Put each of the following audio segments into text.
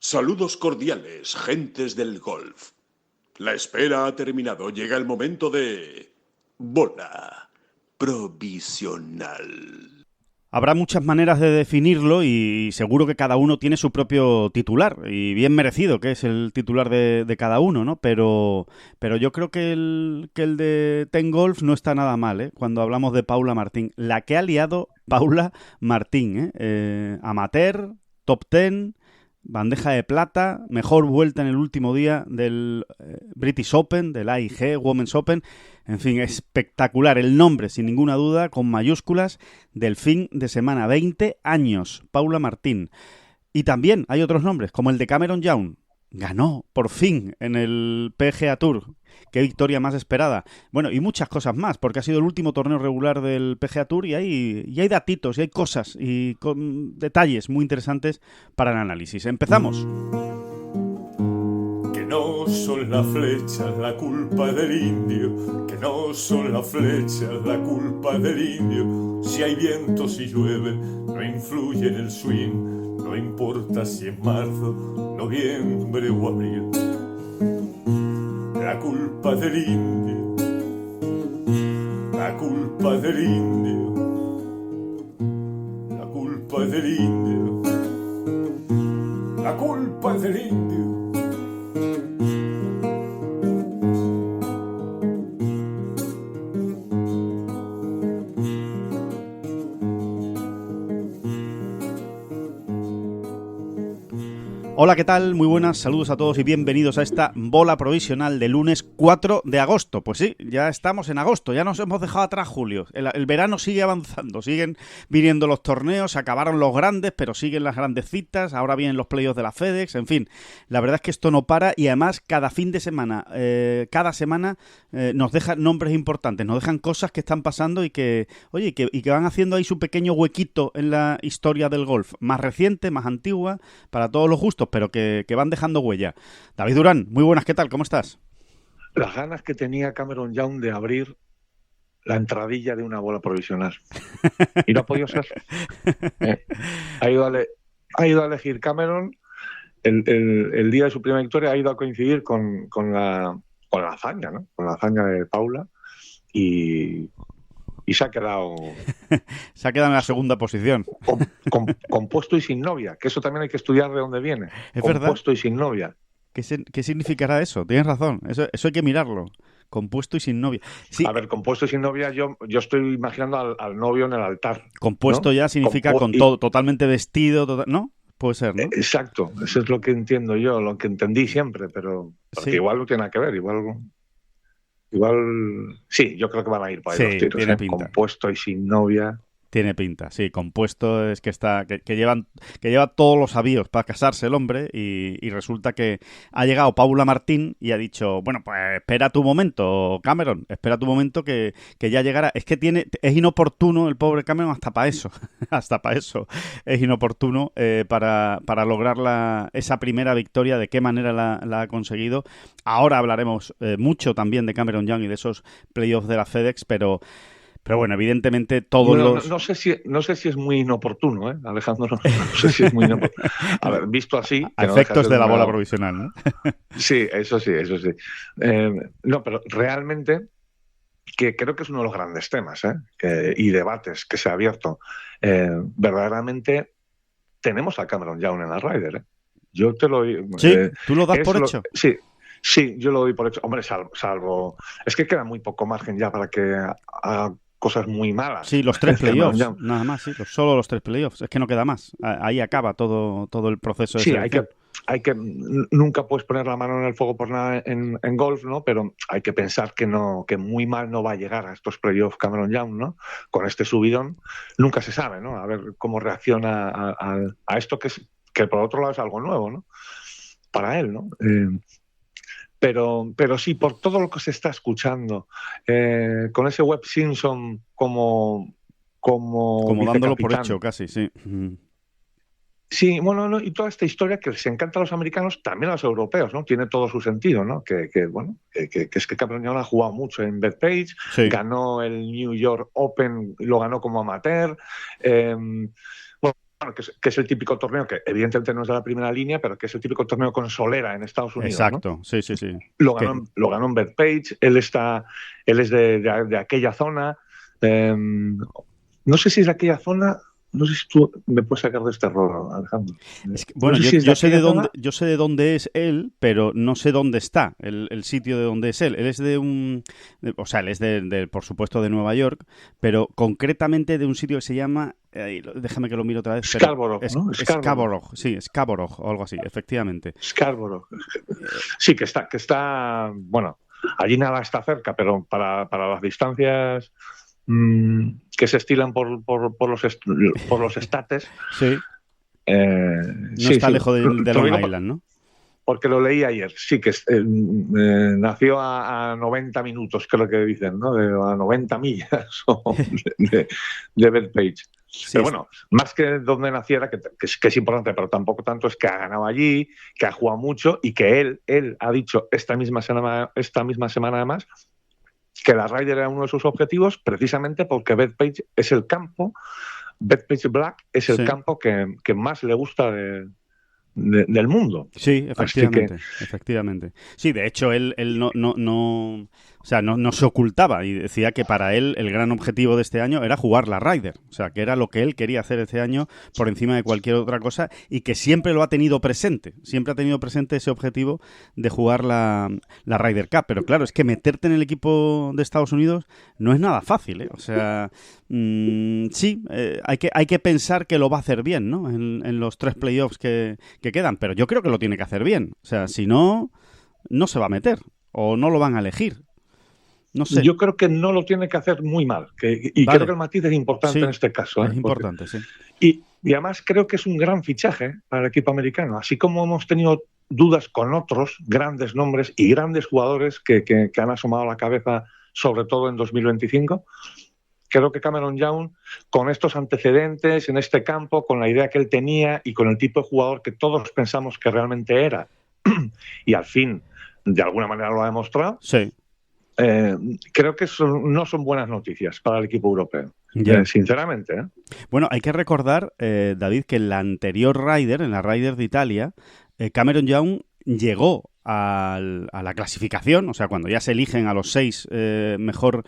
Saludos cordiales, gentes del golf. La espera ha terminado. Llega el momento de... bola provisional. Habrá muchas maneras de definirlo y seguro que cada uno tiene su propio titular, y bien merecido que es el titular de cada uno, ¿no? Pero yo creo que el de Ten Golf no está nada mal, ¿eh? Cuando hablamos de Paula Martín. La que ha liado Paula Martín, ¿eh? Amateur, top 10, bandeja de plata, mejor vuelta en el último día del British Open, del AIG Women's Open. En fin, espectacular el nombre, sin ninguna duda, con mayúsculas, del fin de semana. 20 años, Paula Martín. Y también hay otros nombres, como el de Cameron Young. Ganó, por fin, en el PGA Tour. Qué victoria más esperada. Bueno, y muchas cosas más, porque ha sido el último torneo regular del PGA Tour y hay datitos, y hay cosas, y con detalles muy interesantes para el análisis. ¡Empezamos! Que no son las flechas la culpa del indio, que no son las flechas la culpa del indio. Si hay viento, si llueve, no influye en el swing, no importa si es marzo, noviembre o abril. La culpa del indio, la culpa del indio, la culpa del indio, la culpa del indio. Hola, ¿qué tal? Muy buenas, saludos a todos y bienvenidos a esta bola provisional de lunes 4 de agosto. Pues sí, ya estamos en agosto, ya nos hemos dejado atrás julio. El verano sigue avanzando, siguen viniendo los torneos, se acabaron los grandes, pero siguen las grandes citas, ahora vienen los playoffs de la FedEx, en fin. La verdad es que esto no para y además cada fin de semana, cada semana nos dejan nombres importantes, nos dejan cosas que están pasando y que, oye, y que van haciendo ahí su pequeño huequito en la historia del golf, más reciente, más antigua, para todos los gustos, pero que van dejando huella. David Durán, muy buenas, ¿qué tal? ¿Cómo estás? Las ganas que tenía Cameron Young de abrir la entradilla de una bola provisional. Y no ha podido ser. Ha ido a elegir Cameron el día de su primera victoria, ha ido a coincidir con la hazaña, ¿no? Con la hazaña de Paula y se ha quedado... Se ha quedado en la segunda posición. Compuesto y sin novia, que eso también hay que estudiar de dónde viene. Es compuesto verdad. Y sin novia. ¿Qué significará eso? Tienes razón, eso hay que mirarlo. Compuesto y sin novia. Sí. A ver, compuesto y sin novia, yo estoy imaginando al novio en el altar. Compuesto, ¿no? Ya significa con todo, totalmente vestido, ¿no? Puede ser, ¿no? Exacto, eso es lo que entiendo yo, lo que entendí siempre, pero porque sí. Igual no tiene nada que ver, igual sí, yo creo que van a ir para ahí los tiros, tiene pinta. Compuesto y sin novia. Tiene pinta, sí, compuesto es que está, que lleva todos los avíos para casarse el hombre y resulta que ha llegado Paula Martín y ha dicho, bueno, pues espera tu momento, Cameron, espera tu momento que ya llegará. Es que es inoportuno el pobre Cameron hasta para eso es inoportuno para lograr esa primera victoria, de qué manera la ha conseguido. Ahora hablaremos mucho también de Cameron Young y de esos playoffs de la FedEx, pero bueno, evidentemente todos los... No sé si es muy inoportuno, Alejandro. No sé si es muy inoportuno. A ver, visto así... A efectos de la bola provisional, ¿no? Sí, eso sí. No, pero realmente, que creo que es uno de los grandes temas y debates que se ha abierto. Verdaderamente tenemos a Cameron Young en la Ryder, Yo te lo... Sí, ¿tú lo das por hecho? Sí, yo lo doy por hecho. Hombre, salvo... Es que queda muy poco margen ya para que haga cosas muy malas. Sí, los 3 playoffs, nada más, sí, solo los 3 playoffs. Es que no queda más. Ahí acaba todo el proceso de selección. Nunca puedes poner la mano en el fuego por nada en golf, ¿no? Pero hay que pensar que muy mal no va a llegar a estos playoffs Cameron Young, ¿no? Con este subidón. Nunca se sabe, ¿no? A ver cómo reacciona a esto que por otro lado es algo nuevo, ¿no? Para él, ¿no? Pero sí, por todo lo que se está escuchando, con ese Webb Simpson como dándolo por hecho casi, sí. Sí, bueno, y toda esta historia que les encanta a los americanos, también a los europeos, ¿no? Tiene todo su sentido, ¿no? Que es que Cameron Young ha jugado mucho en Bethpage, sí. Ganó el New York Open, lo ganó como amateur. Bueno, que es el típico torneo que evidentemente no es de la primera línea, pero que es el típico torneo con solera en Estados Unidos. Exacto, ¿no? sí. Lo ganó en Bethpage, él es de aquella zona. No sé si es de aquella zona. No sé si tú me puedes sacar de este error, Alejandro. Bueno, no sé yo sé de dónde es él, pero no sé dónde está el sitio de donde es él. Él es él es por supuesto, de Nueva York, pero concretamente de un sitio que se llama, déjame que lo mire otra vez. Scarborough, ¿no? Scarborough, sí, Scarborough o algo así, efectivamente. Scarborough. Sí, que está, bueno, allí nada está cerca, pero para las distancias que se estilan por los estates. Sí. No está lejos de Long Island, ¿no? Porque lo leí ayer. Sí, que nació a 90 minutos, creo que dicen, ¿no? A 90 millas de Bethpage. Sí, pero bueno, más que donde naciera, que es importante, pero tampoco tanto, es que ha ganado allí, que ha jugado mucho y que él ha dicho esta misma semana además que la Ryder era uno de sus objetivos, precisamente porque Bethpage es el campo, Bethpage Black es el campo que más le gusta del mundo. Sí, efectivamente. Sí, de hecho, él no se ocultaba y decía que para él el gran objetivo de este año era jugar la Ryder. O sea, que era lo que él quería hacer este año por encima de cualquier otra cosa y que siempre lo ha tenido presente. Siempre ha tenido presente ese objetivo de jugar la Ryder Cup. Pero claro, es que meterte en el equipo de Estados Unidos no es nada fácil, ¿eh? O sea, hay que pensar que lo va a hacer bien, ¿no? En los 3 playoffs que quedan, pero yo creo que lo tiene que hacer bien. O sea, si no, no se va a meter o no lo van a elegir. No sé. Yo creo que no lo tiene que hacer muy mal. Vale. Creo que el matiz es importante en este caso. Es importante, sí. Y además creo que es un gran fichaje para el equipo americano. Así como hemos tenido dudas con otros grandes nombres y grandes jugadores que han asomado a la cabeza, sobre todo en 2025, creo que Cameron Young, con estos antecedentes en este campo, con la idea que él tenía y con el tipo de jugador que todos pensamos que realmente era, y al fin, de alguna manera lo ha demostrado, sí. Creo que no son buenas noticias para el equipo europeo. Sinceramente. Bueno, hay que recordar, David, que en la anterior Ryder, en la Ryder de Italia, Cameron Young llegó a la clasificación, o sea, cuando ya se eligen a los 6 mejor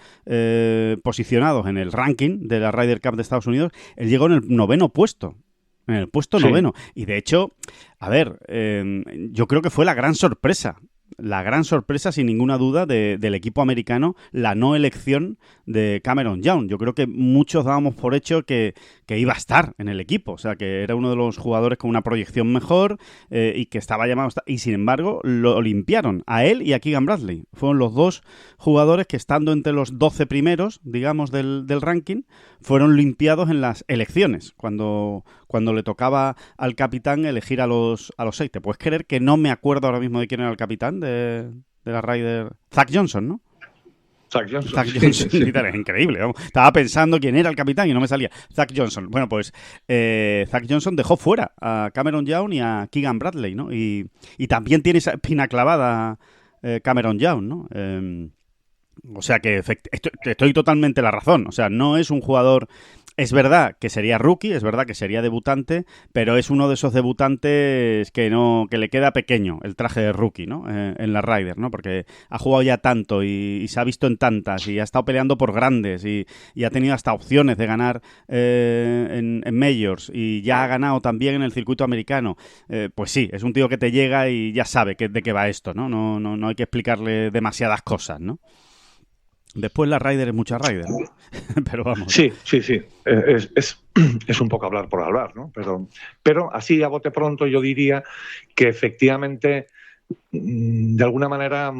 posicionados en el ranking de la Ryder Cup de Estados Unidos, él llegó en el 9º puesto. En el puesto 9º. Y de hecho, a ver, yo creo que fue la gran sorpresa, sin ninguna duda, del equipo americano, la no elección de Cameron Young. Yo creo que muchos dábamos por hecho que iba a estar en el equipo, o sea, que era uno de los jugadores con una proyección mejor y que estaba llamado a estar. Y sin embargo, lo limpiaron a él y a Keegan Bradley. Fueron los 2 jugadores que, estando entre los 12 primeros, digamos, del ranking, fueron limpiados en las elecciones, cuando le tocaba al capitán elegir a los 6. ¿Te puedes creer que no me acuerdo ahora mismo de quién era el capitán de la Ryder? Zach Johnson, ¿no? Zach Johnson. Sí. Es increíble, vamos. Estaba pensando quién era el capitán y no me salía. Zach Johnson. Bueno, pues Zach Johnson dejó fuera a Cameron Young y a Keegan Bradley, ¿no? Y también tiene esa espina clavada Cameron Young, ¿no? O sea que estoy totalmente la razón. O sea, no es un jugador... Es verdad que sería rookie, es verdad que sería debutante, pero es uno de esos debutantes que le queda pequeño el traje de rookie, ¿no? En la Ryder, ¿no? Porque ha jugado ya tanto y se ha visto en tantas y ha estado peleando por grandes y ha tenido hasta opciones de ganar en majors y ya ha ganado también en el circuito americano. Pues sí, es un tío que te llega y ya sabe de qué va esto, ¿no? No hay que explicarle demasiadas cosas, ¿no? Después la Ryder es mucha Ryder, ¿no? Pero vamos. Sí. Es un poco hablar por hablar, ¿no? Pero así a bote pronto yo diría que efectivamente, de alguna manera,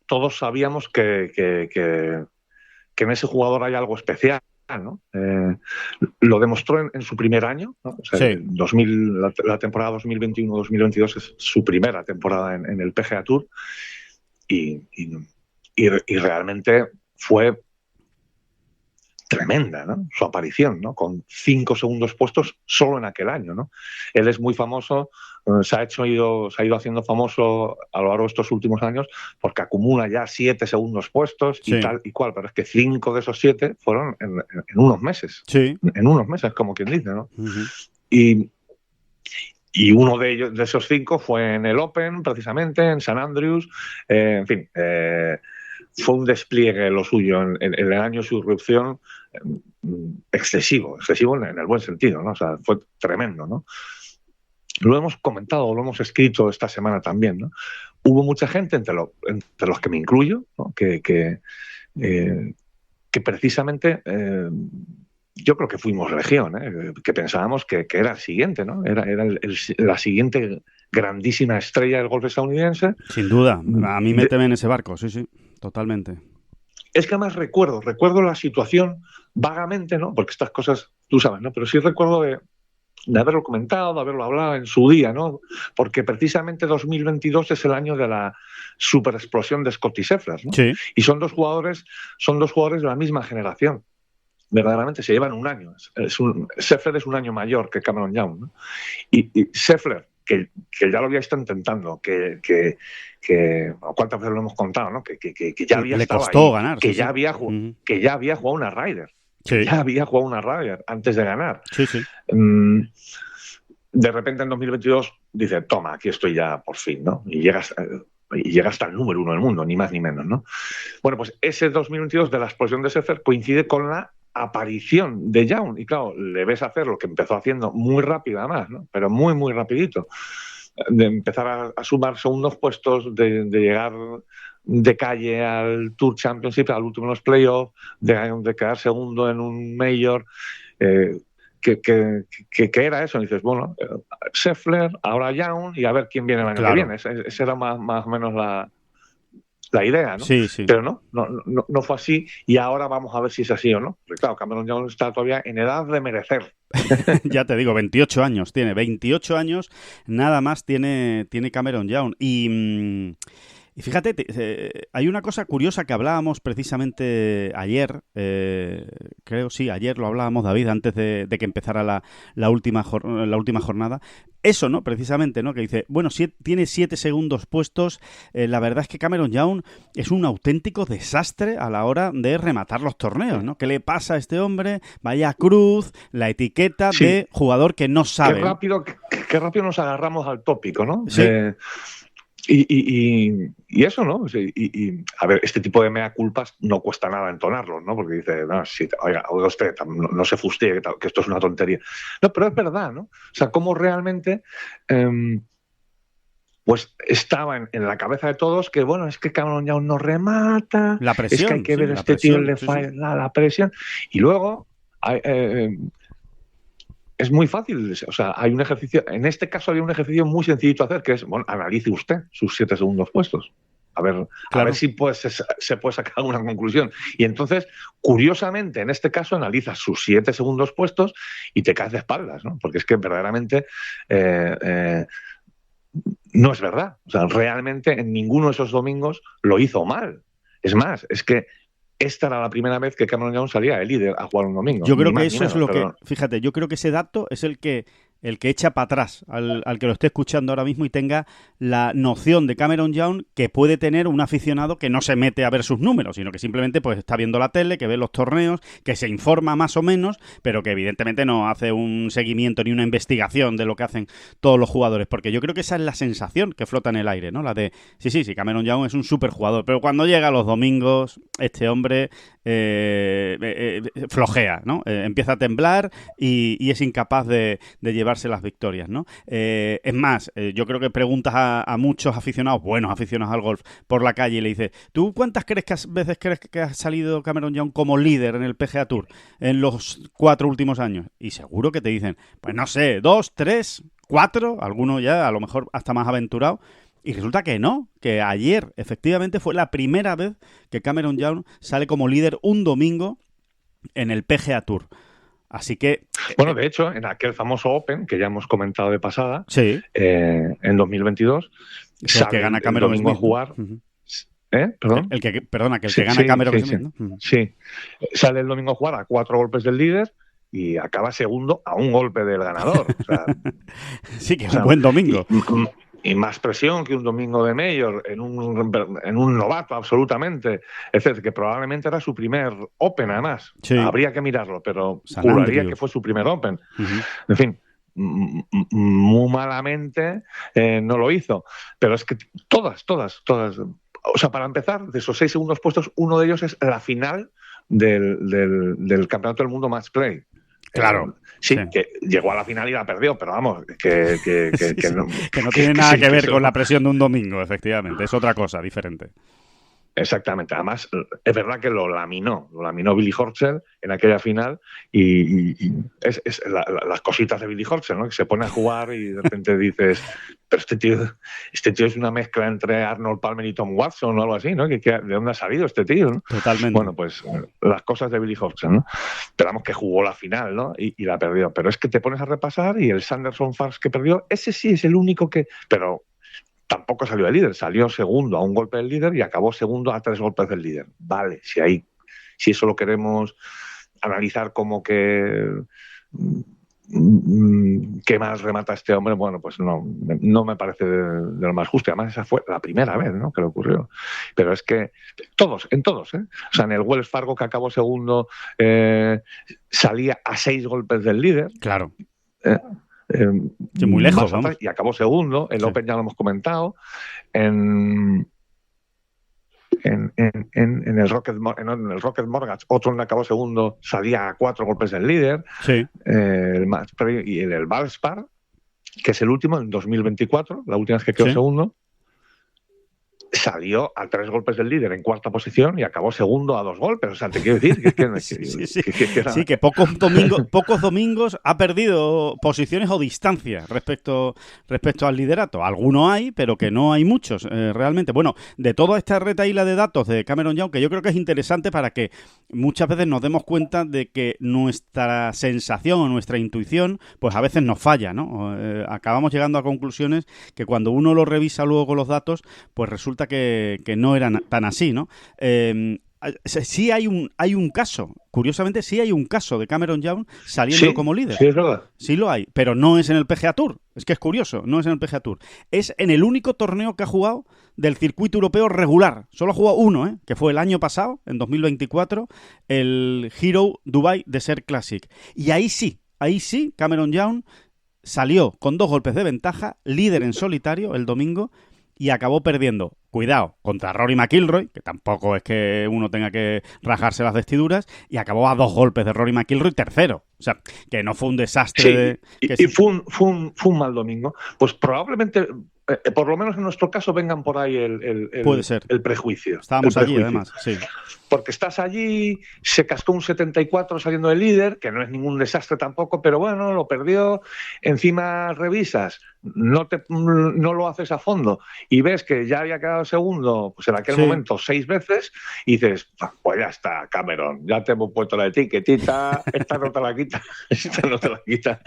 todos sabíamos que en ese jugador hay algo especial, ¿no? Lo demostró en su primer año, ¿no? O sea, sí. La temporada 2021-2022 es su primera temporada en el PGA Tour y realmente fue tremenda, ¿no? Su aparición, ¿no? Con 5 segundos puestos solo en aquel año, ¿no? Él es muy famoso, se ha ido haciendo famoso a lo largo de estos últimos años porque acumula ya 7 segundos puestos y tal y cual, pero es que 5 de esos 7 fueron en unos meses. Sí. En unos meses, como quien dice, ¿no? Uh-huh. y uno de ellos, de esos 5, fue en el Open, precisamente, en St Andrews. En fin, fue un despliegue lo suyo en el año de su irrupción excesivo en el buen sentido, ¿no? O sea, fue tremendo, ¿no? Lo hemos comentado, lo hemos escrito esta semana también, ¿no? Hubo mucha gente, entre los que me incluyo, ¿no? que precisamente yo creo que fuimos legión, que pensábamos que era el siguiente, ¿no? Era la siguiente grandísima estrella del golf estadounidense. Sin duda, a mí méteme en ese barco, sí, totalmente. Es que además recuerdo la situación vagamente, ¿no? Porque estas cosas, tú sabes, ¿no? Pero sí recuerdo de haberlo comentado, de haberlo hablado en su día, ¿no? Porque precisamente 2022 es el año de la superexplosión de Scottie Scheffler, ¿no? Sí. Y son dos jugadores de la misma generación. Verdaderamente se llevan un año. Scheffler es un año mayor que Cameron Young, ¿no? Y Scheffler, que ya lo había estado intentando, que cuántas veces lo hemos contado, ¿no? Que ya había le estado costó ahí, ganar, que sí, ya sí. había que ya había jugado una Ryder. Sí. Ya había jugado una Ryder antes de ganar. Sí. De repente en 2022 dice, toma, aquí estoy ya por fin, ¿no? Y llega hasta el número 1 del mundo, ni más ni menos, ¿no? Bueno, pues ese 2022 de la explosión de Scheffler coincide con la aparición de Young. Y claro, le ves hacer lo que empezó haciendo muy rápido además, ¿no? Pero muy, muy rapidito. De empezar a sumar segundos puestos, de llegar de calle al Tour Championship, al último de los playoffs, de quedar segundo en un Major. ¿Qué era eso? Y dices, bueno, Scheffler, ahora Young, y a ver quién viene el año que viene. Esa era más o menos la idea, ¿no? Sí. Pero no fue así, y ahora vamos a ver si es así o no. Porque claro, Cameron Young está todavía en edad de merecer. Ya te digo, 28 años tiene. 28 años nada más tiene Cameron Young. Y fíjate, hay una cosa curiosa que hablábamos precisamente ayer, ayer lo hablábamos, David, antes de que empezara la última jornada. Eso, ¿no? Precisamente, ¿no? Que dice, bueno, tiene 7 segundos puestos. La verdad es que Cameron Young es un auténtico desastre a la hora de rematar los torneos, ¿no? ¿Qué le pasa a este hombre? Vaya cruz, la etiqueta de jugador que no sabe. Qué rápido nos agarramos al tópico, ¿no? Sí. Y eso, ¿no? A ver, este tipo de mea culpas no cuesta nada entonarlos, ¿no? Porque dice, no, sí, oiga usted, no se fustigue, que esto es una tontería. No, pero es verdad, ¿no? O sea, cómo realmente pues estaba en la cabeza de todos que, bueno, es que Cameron Young no remata, la presión, es que hay que ver a este tío le falla la presión. Y luego es muy fácil, o sea, hay un ejercicio, en este caso había un ejercicio muy sencillito a hacer, que es, bueno, analice usted sus 7 segundos puestos. A ver si se puede sacar una conclusión. Y entonces, curiosamente, en este caso, analizas sus 7 segundos puestos y te caes de espaldas, ¿no? Porque es que verdaderamente no es verdad. O sea, realmente en ninguno de esos domingos lo hizo mal. Es más, es que esta era la primera vez que Cameron Young salía de líder a jugar un domingo. Yo creo que eso es lo que... Fíjate, yo creo que ese dato es el que echa para atrás al que lo esté escuchando ahora mismo y tenga la noción de Cameron Young que puede tener un aficionado que no se mete a ver sus números, sino que simplemente pues está viendo la tele, que ve los torneos, que se informa más o menos, pero que evidentemente no hace un seguimiento ni una investigación de lo que hacen todos los jugadores, porque yo creo que esa es la sensación que flota en el aire, ¿no? La de, sí, Cameron Young es un súper jugador, pero cuando llega a los domingos, este hombre flojea, ¿no? Empieza a temblar y es incapaz de llevarse las victorias, ¿no? Es más, yo creo que preguntas a muchos aficionados, buenos aficionados al golf, por la calle y le dices, ¿tú cuántas veces crees que ha salido Cameron Young como líder en el PGA Tour en los 4 últimos años? Y seguro que te dicen, pues no sé, 2, 3, 4, algunos ya a lo mejor hasta más aventurados. Y resulta que no, que ayer efectivamente fue la primera vez que Cameron Young sale como líder un domingo en el PGA Tour. Así que... Bueno, de hecho, en aquel famoso Open, que ya hemos comentado de pasada, sí. En 2022, sale que gana Cameron el domingo Smith, a jugar... ¿no? ¿Perdón? El que gana Cameron Smith, ¿no? Sí, sale el domingo a jugar a 4 golpes del líder y acaba segundo a un golpe del ganador. O sea, sí, que es un buen domingo. Y más presión que un domingo de Major en un novato absolutamente. Es decir, que probablemente era su primer Open, además. Sí. Habría que mirarlo, pero juraría que fue su primer Open. En fin, muy malamente no lo hizo. Pero es que todas. O sea, para empezar, de esos 6 segundos puestos, uno de ellos es la final del Campeonato del Mundo Match Play. Claro. Sí, que llegó a la final y la perdió, pero vamos, que no, que no tiene nada que ver con la presión de un domingo, efectivamente. Es otra cosa, diferente. Exactamente. Además, es verdad que lo laminó Billy Horschel en aquella final y es las cositas de Billy Horschel, ¿no? Que se pone a jugar y de repente dices, pero este tío es una mezcla entre Arnold Palmer y Tom Watson o algo así, ¿no? ¿De dónde ha salido este tío, ¿no? Totalmente. Bueno, pues las cosas de Billy Horschel, ¿no? Esperamos que jugó la final, ¿no? Y la perdió. Pero es que te pones a repasar y el Sanderson Farms que perdió, ese sí es el único que... Pero tampoco salió el líder, salió segundo a un golpe del líder y acabó segundo a 3 golpes del líder. Vale, si eso lo queremos analizar como que ¿qué más remata este hombre? Bueno, pues no me parece de lo más justo. Además, esa fue la primera vez, ¿no?, que le ocurrió. Pero es que en todos, ¿eh? O sea, en el Wells Fargo, que acabó segundo, salía a 6 golpes del líder. Claro. Muy lejos, atrás, y acabó segundo. El Open ya lo hemos comentado. En el Rocket Mortgage, otro donde acabó segundo, salía a 4 golpes del líder. Sí. Y en el Valspar, que es el último, en 2024, la última vez que quedó segundo, salió a 3 golpes del líder en cuarta posición y acabó segundo a 2 golpes. O sea, te quiero decir que pocos domingos ha perdido posiciones o distancia respecto al liderato. Algunos hay, pero que no hay muchos realmente. Bueno, de toda esta retahíla de datos de Cameron Young, que yo creo que es interesante para que muchas veces nos demos cuenta de que nuestra sensación o nuestra intuición, pues a veces nos falla, ¿no? Acabamos llegando a conclusiones que cuando uno lo revisa luego con los datos, pues resulta que no eran tan así, ¿no? Sí hay un caso, curiosamente sí hay un caso de Cameron Young saliendo como líder. Sí, es verdad. Sí lo hay, pero no es en el PGA Tour. Es que es curioso, no es en el PGA Tour. Es en el único torneo que ha jugado del circuito europeo regular. Solo ha jugado uno, que fue el año pasado, en 2024, el Hero Dubai Desert Classic. Y ahí sí, Cameron Young salió con 2 golpes de ventaja, líder en solitario el domingo, y acabó perdiendo, cuidado, contra Rory McIlroy, que tampoco es que uno tenga que rajarse las vestiduras, y acabó a 2 golpes de Rory McIlroy tercero. O sea, que no fue un desastre. Fue un mal domingo. Pues probablemente, por lo menos en nuestro caso, vengan por ahí puede ser. El prejuicio. Estábamos allí, además, sí. Porque estás allí, se cascó un 74 saliendo del líder, que no es ningún desastre tampoco, pero bueno, lo perdió. Encima revisas, no lo haces a fondo y ves que ya había quedado segundo, pues en aquel momento 6 veces, y dices, pues ya está, Cameron, ya te hemos puesto la etiquetita, esta no te la quita, esta no te la quita.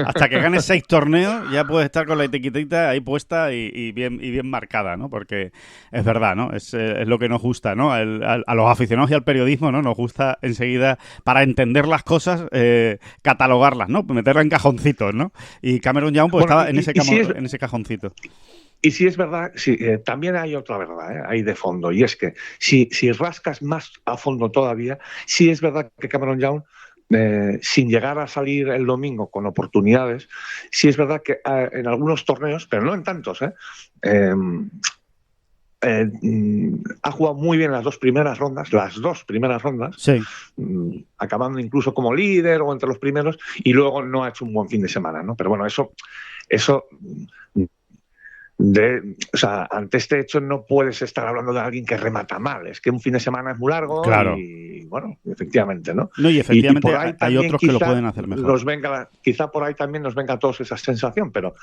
Hasta que ganes 6 torneos ya puedes estar con la etiquetita ahí puesta y bien marcada, ¿no? Porque es verdad, ¿no? Es lo que nos gusta, ¿no? A los aficionados y al periodismo, ¿no? Nos gusta enseguida, para entender las cosas, catalogarlas, ¿no? Meterlas en cajoncitos, ¿no? Y Cameron Young pues estaba en ese cajoncito. Y si es verdad, también hay otra verdad, hay de fondo, y es que si rascas más a fondo todavía, sí es verdad que Cameron Young, sin llegar a salir el domingo con oportunidades, sí es verdad que en algunos torneos, pero no en tantos, ha jugado muy bien las dos primeras rondas, sí, acabando incluso como líder o entre los primeros, y luego no ha hecho un buen fin de semana, ¿no? Pero bueno, eso o sea, ante este hecho no puedes estar hablando de alguien que remata mal. Es que un fin de semana es muy largo. Claro. Y bueno, efectivamente, ¿no? No, y efectivamente por ahí hay otros que lo pueden hacer mejor. Quizá por ahí también nos venga a todos esa sensación, pero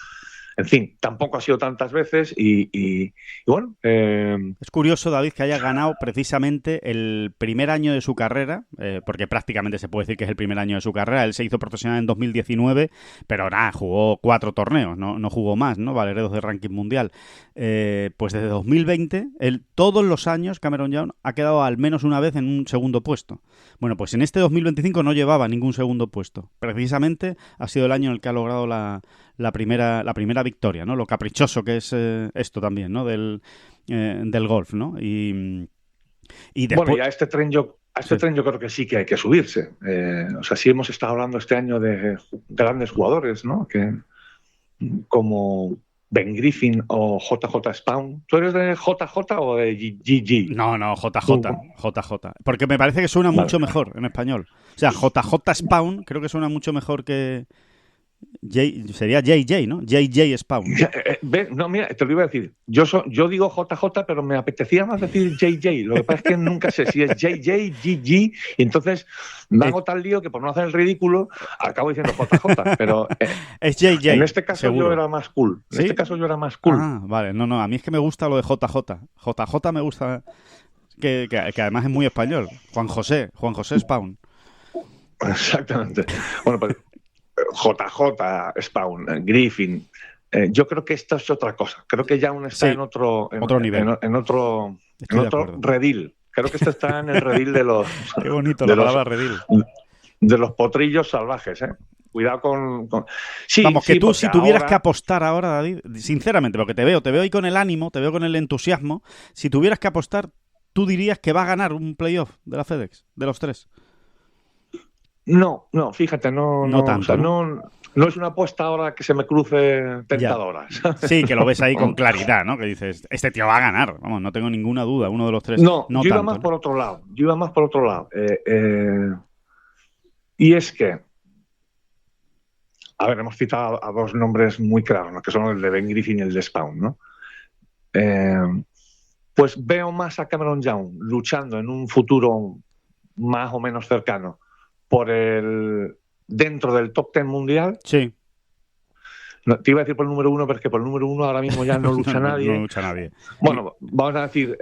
en fin, tampoco ha sido tantas veces y bueno. Es curioso, David, que haya ganado precisamente el primer año de su carrera, porque prácticamente se puede decir que es el primer año de su carrera. Él se hizo profesional en 2019, pero nada, jugó 4 torneos, no jugó más, ¿no? Valeredos de ranking mundial. Pues desde 2020, todos los años Cameron Young ha quedado al menos una vez en un segundo puesto. Bueno, pues en este 2025 no llevaba ningún segundo puesto. Precisamente ha sido el año en el que ha logrado la primera victoria, ¿no? Lo caprichoso que es esto también, ¿no? Del golf, ¿no? Y después... Bueno, ya este tren yo a este tren yo creo que sí que hay que subirse. O sea, sí hemos estado hablando este año de grandes jugadores, ¿no? Que, como Ben Griffin o JJ Spawn. ¿Tú eres de JJ o de GG? No, JJ. Porque me parece que suena mucho mejor en español. O sea, JJ Spawn creo que suena mucho mejor que... sería JJ, ¿no? JJ Spawn. No, mira, te lo iba a decir. Yo digo JJ, pero me apetecía más decir JJ. Lo que pasa es que nunca sé si es JJ, GG, y entonces me hago tal lío que por no hacer el ridículo acabo diciendo JJ. Pero es JJ. En este caso seguro. yo era más cool. En ¿Sí? este caso yo era más cool. Ah, vale. No, a mí es que me gusta lo de JJ. JJ me gusta que además es muy español. Juan José Spawn. Exactamente. Bueno, pues JJ, Spawn, Griffin. Yo creo que esto es otra cosa. Creo que ya aún está en otro nivel. En otro redil. Creo que esto está en el redil de los... Qué bonito la palabra redil. De los potrillos salvajes, ¿eh? Cuidado con... Sí, vamos, que tú si tuvieras ahora... que apostar ahora, David, sinceramente, porque te veo ahí con el ánimo, te veo con el entusiasmo, si tuvieras que apostar, ¿tú dirías que va a ganar un playoff de la FedEx, de los tres? No, fíjate, no tanto, o sea, no es una apuesta ahora que se me cruce tentadora. Sí, que lo ves ahí con claridad, ¿no? Que dices, este tío va a ganar, vamos, no tengo ninguna duda, uno de los tres. No, yo iba tanto, más ¿no? por otro lado. Y es que, a ver, hemos citado a dos nombres muy claros, ¿no? Que son el de Ben Griffin y el de Spawn, ¿no? Pues veo más a Cameron Young luchando en un futuro más o menos cercano dentro del top 10 mundial. Sí. No, te iba a decir por el número 1, pero es que por el número 1 ahora mismo ya no lucha nadie. No lucha nadie. Bueno, vamos a decir,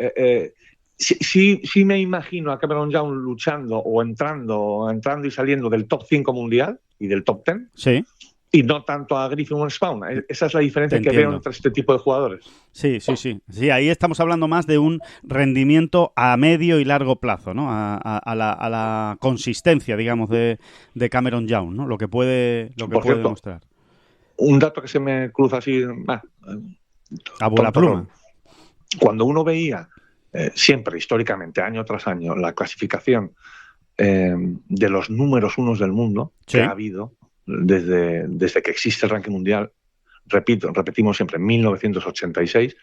sí me imagino a Cameron Young luchando o entrando y saliendo del top 5 mundial y del top 10. Sí. Y no tanto a Griffin o Spawn. Esa es la diferencia que veo entre este tipo de jugadores. Sí. Sí, ahí estamos hablando más de un rendimiento a medio y largo plazo, ¿no? A la consistencia, digamos, de Cameron Young, ¿no? Lo que puede demostrar. Un dato que se me cruza así... a buena pluma. Cuando uno veía siempre, históricamente, año tras año, la clasificación de los números unos del mundo que ha habido desde que existe el ranking mundial, repetimos siempre, 1986.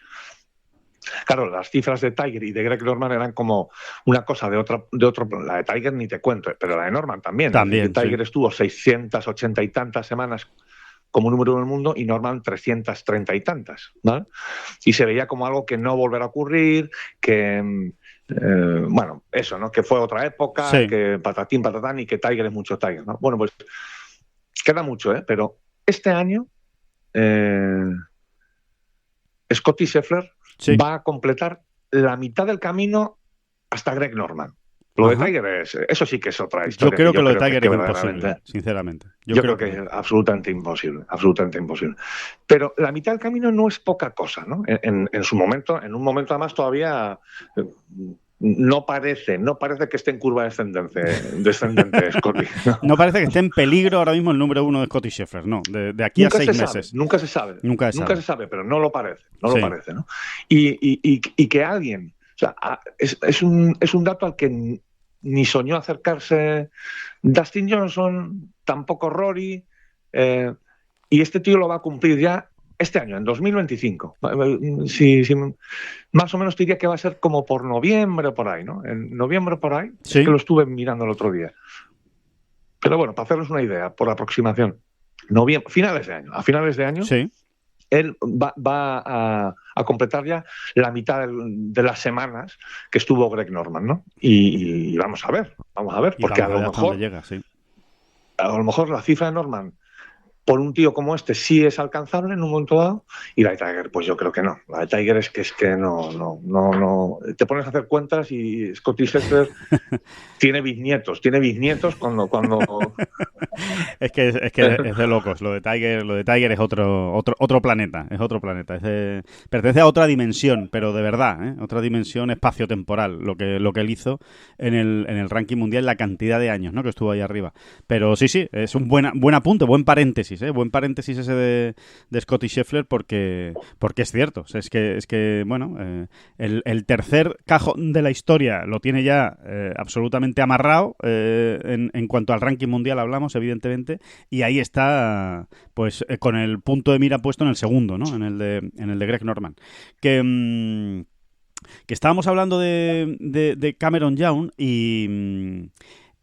Claro, las cifras de Tiger y de Greg Norman eran como una cosa de otro. La de Tiger ni te cuento, pero la de Norman también. Tiger estuvo 680 y tantas semanas como número uno del mundo y Norman 330 y tantas, ¿vale? Y se veía como algo que no volverá a ocurrir, que... bueno, eso, ¿no? Que fue otra época, que patatín, patatán y que Tiger es mucho Tiger, ¿no? Bueno, pues queda mucho, pero este año Scottie Scheffler va a completar la mitad del camino hasta Greg Norman. Lo de Tiger eso sí que es otra historia. Yo creo que lo de Tiger es imposible, sinceramente. Yo creo que es absolutamente imposible. Pero la mitad del camino no es poca cosa, ¿no? En su momento, en un momento además todavía no parece que esté en curva descendente Scottie. No parece que esté en peligro ahora mismo el número 1 de Scottie Scheffler, no. De aquí a 6 meses. Nunca se sabe, pero no lo parece. Lo parece, ¿no? Y que alguien... O sea, es un dato al que ni soñó acercarse Dustin Johnson, tampoco Rory, y este tío lo va a cumplir ya este año, en 2025. Sí, más o menos te diría que va a ser como por noviembre por ahí, ¿no? En noviembre por ahí, es que lo estuve mirando el otro día. Pero bueno, para hacerles una idea, por aproximación, a finales de año, él va a completar ya la mitad de las semanas que estuvo Greg Norman, ¿no? Y vamos a ver, porque a lo mejor la cifra de Norman por un tío como este sí es alcanzable en un momento dado, y la de Tiger, pues yo creo que no. La de Tiger es que no. Te pones a hacer cuentas y Scottie Scheffler tiene bisnietos cuando... es que es de locos. Lo de Tiger es otro planeta, pertenece a otra dimensión, pero de verdad, otra dimensión espacio-temporal, lo que él hizo en el ranking mundial, la cantidad de años, ¿no? Que estuvo ahí arriba. Pero sí, es un buen apunte, buen paréntesis paréntesis, buen paréntesis ese de Scottie Scheffler porque es cierto. O sea, es que bueno, el tercer cajón de la historia lo tiene ya absolutamente amarrado en cuanto al ranking mundial hablamos, evidentemente, y ahí está pues con el punto de mira puesto en el segundo, ¿no? En el de Greg Norman. Que estábamos hablando de Cameron Young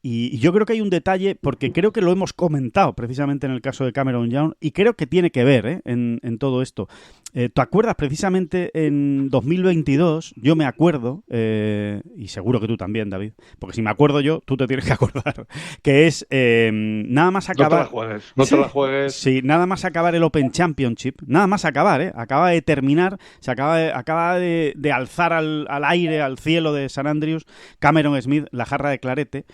y yo creo que hay un detalle, porque creo que lo hemos comentado precisamente en el caso de Cameron Young, y creo que tiene que ver en todo esto. ¿Te acuerdas precisamente en 2022? Yo me acuerdo, y seguro que tú también, David, porque si me acuerdo yo, tú te tienes que acordar, que es nada más acabar... No te la juegues. Sí, nada más acabar el Open Championship, nada más acabar, acaba de terminar, acaba de alzar al aire, al cielo de San Andrews, Cameron Smith, la jarra de clarete.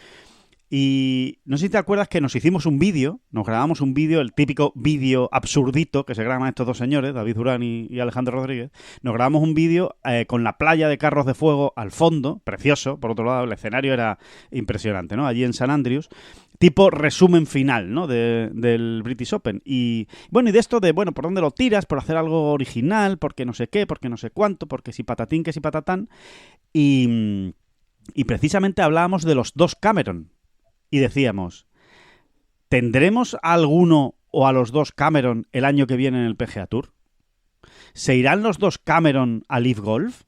Y no sé si te acuerdas que nos hicimos un vídeo, nos grabamos un vídeo, el típico vídeo absurdito que se graban estos dos señores, David Durán y Alejandro Rodríguez. Nos grabamos un vídeo con la playa de Carros de Fuego al fondo, precioso, por otro lado el escenario era impresionante, ¿no? Allí en San Andrews, tipo resumen final, ¿no? Del British Open. Y bueno, y de esto de, bueno, ¿por dónde lo tiras? Por hacer algo original, porque no sé qué, porque no sé cuánto, porque si patatín, que si patatán. Y precisamente hablábamos de los dos Cameron. Y decíamos, ¿tendremos a alguno o a los dos Cameron el año que viene en el PGA Tour? ¿Se irán los dos Cameron a LIV Golf?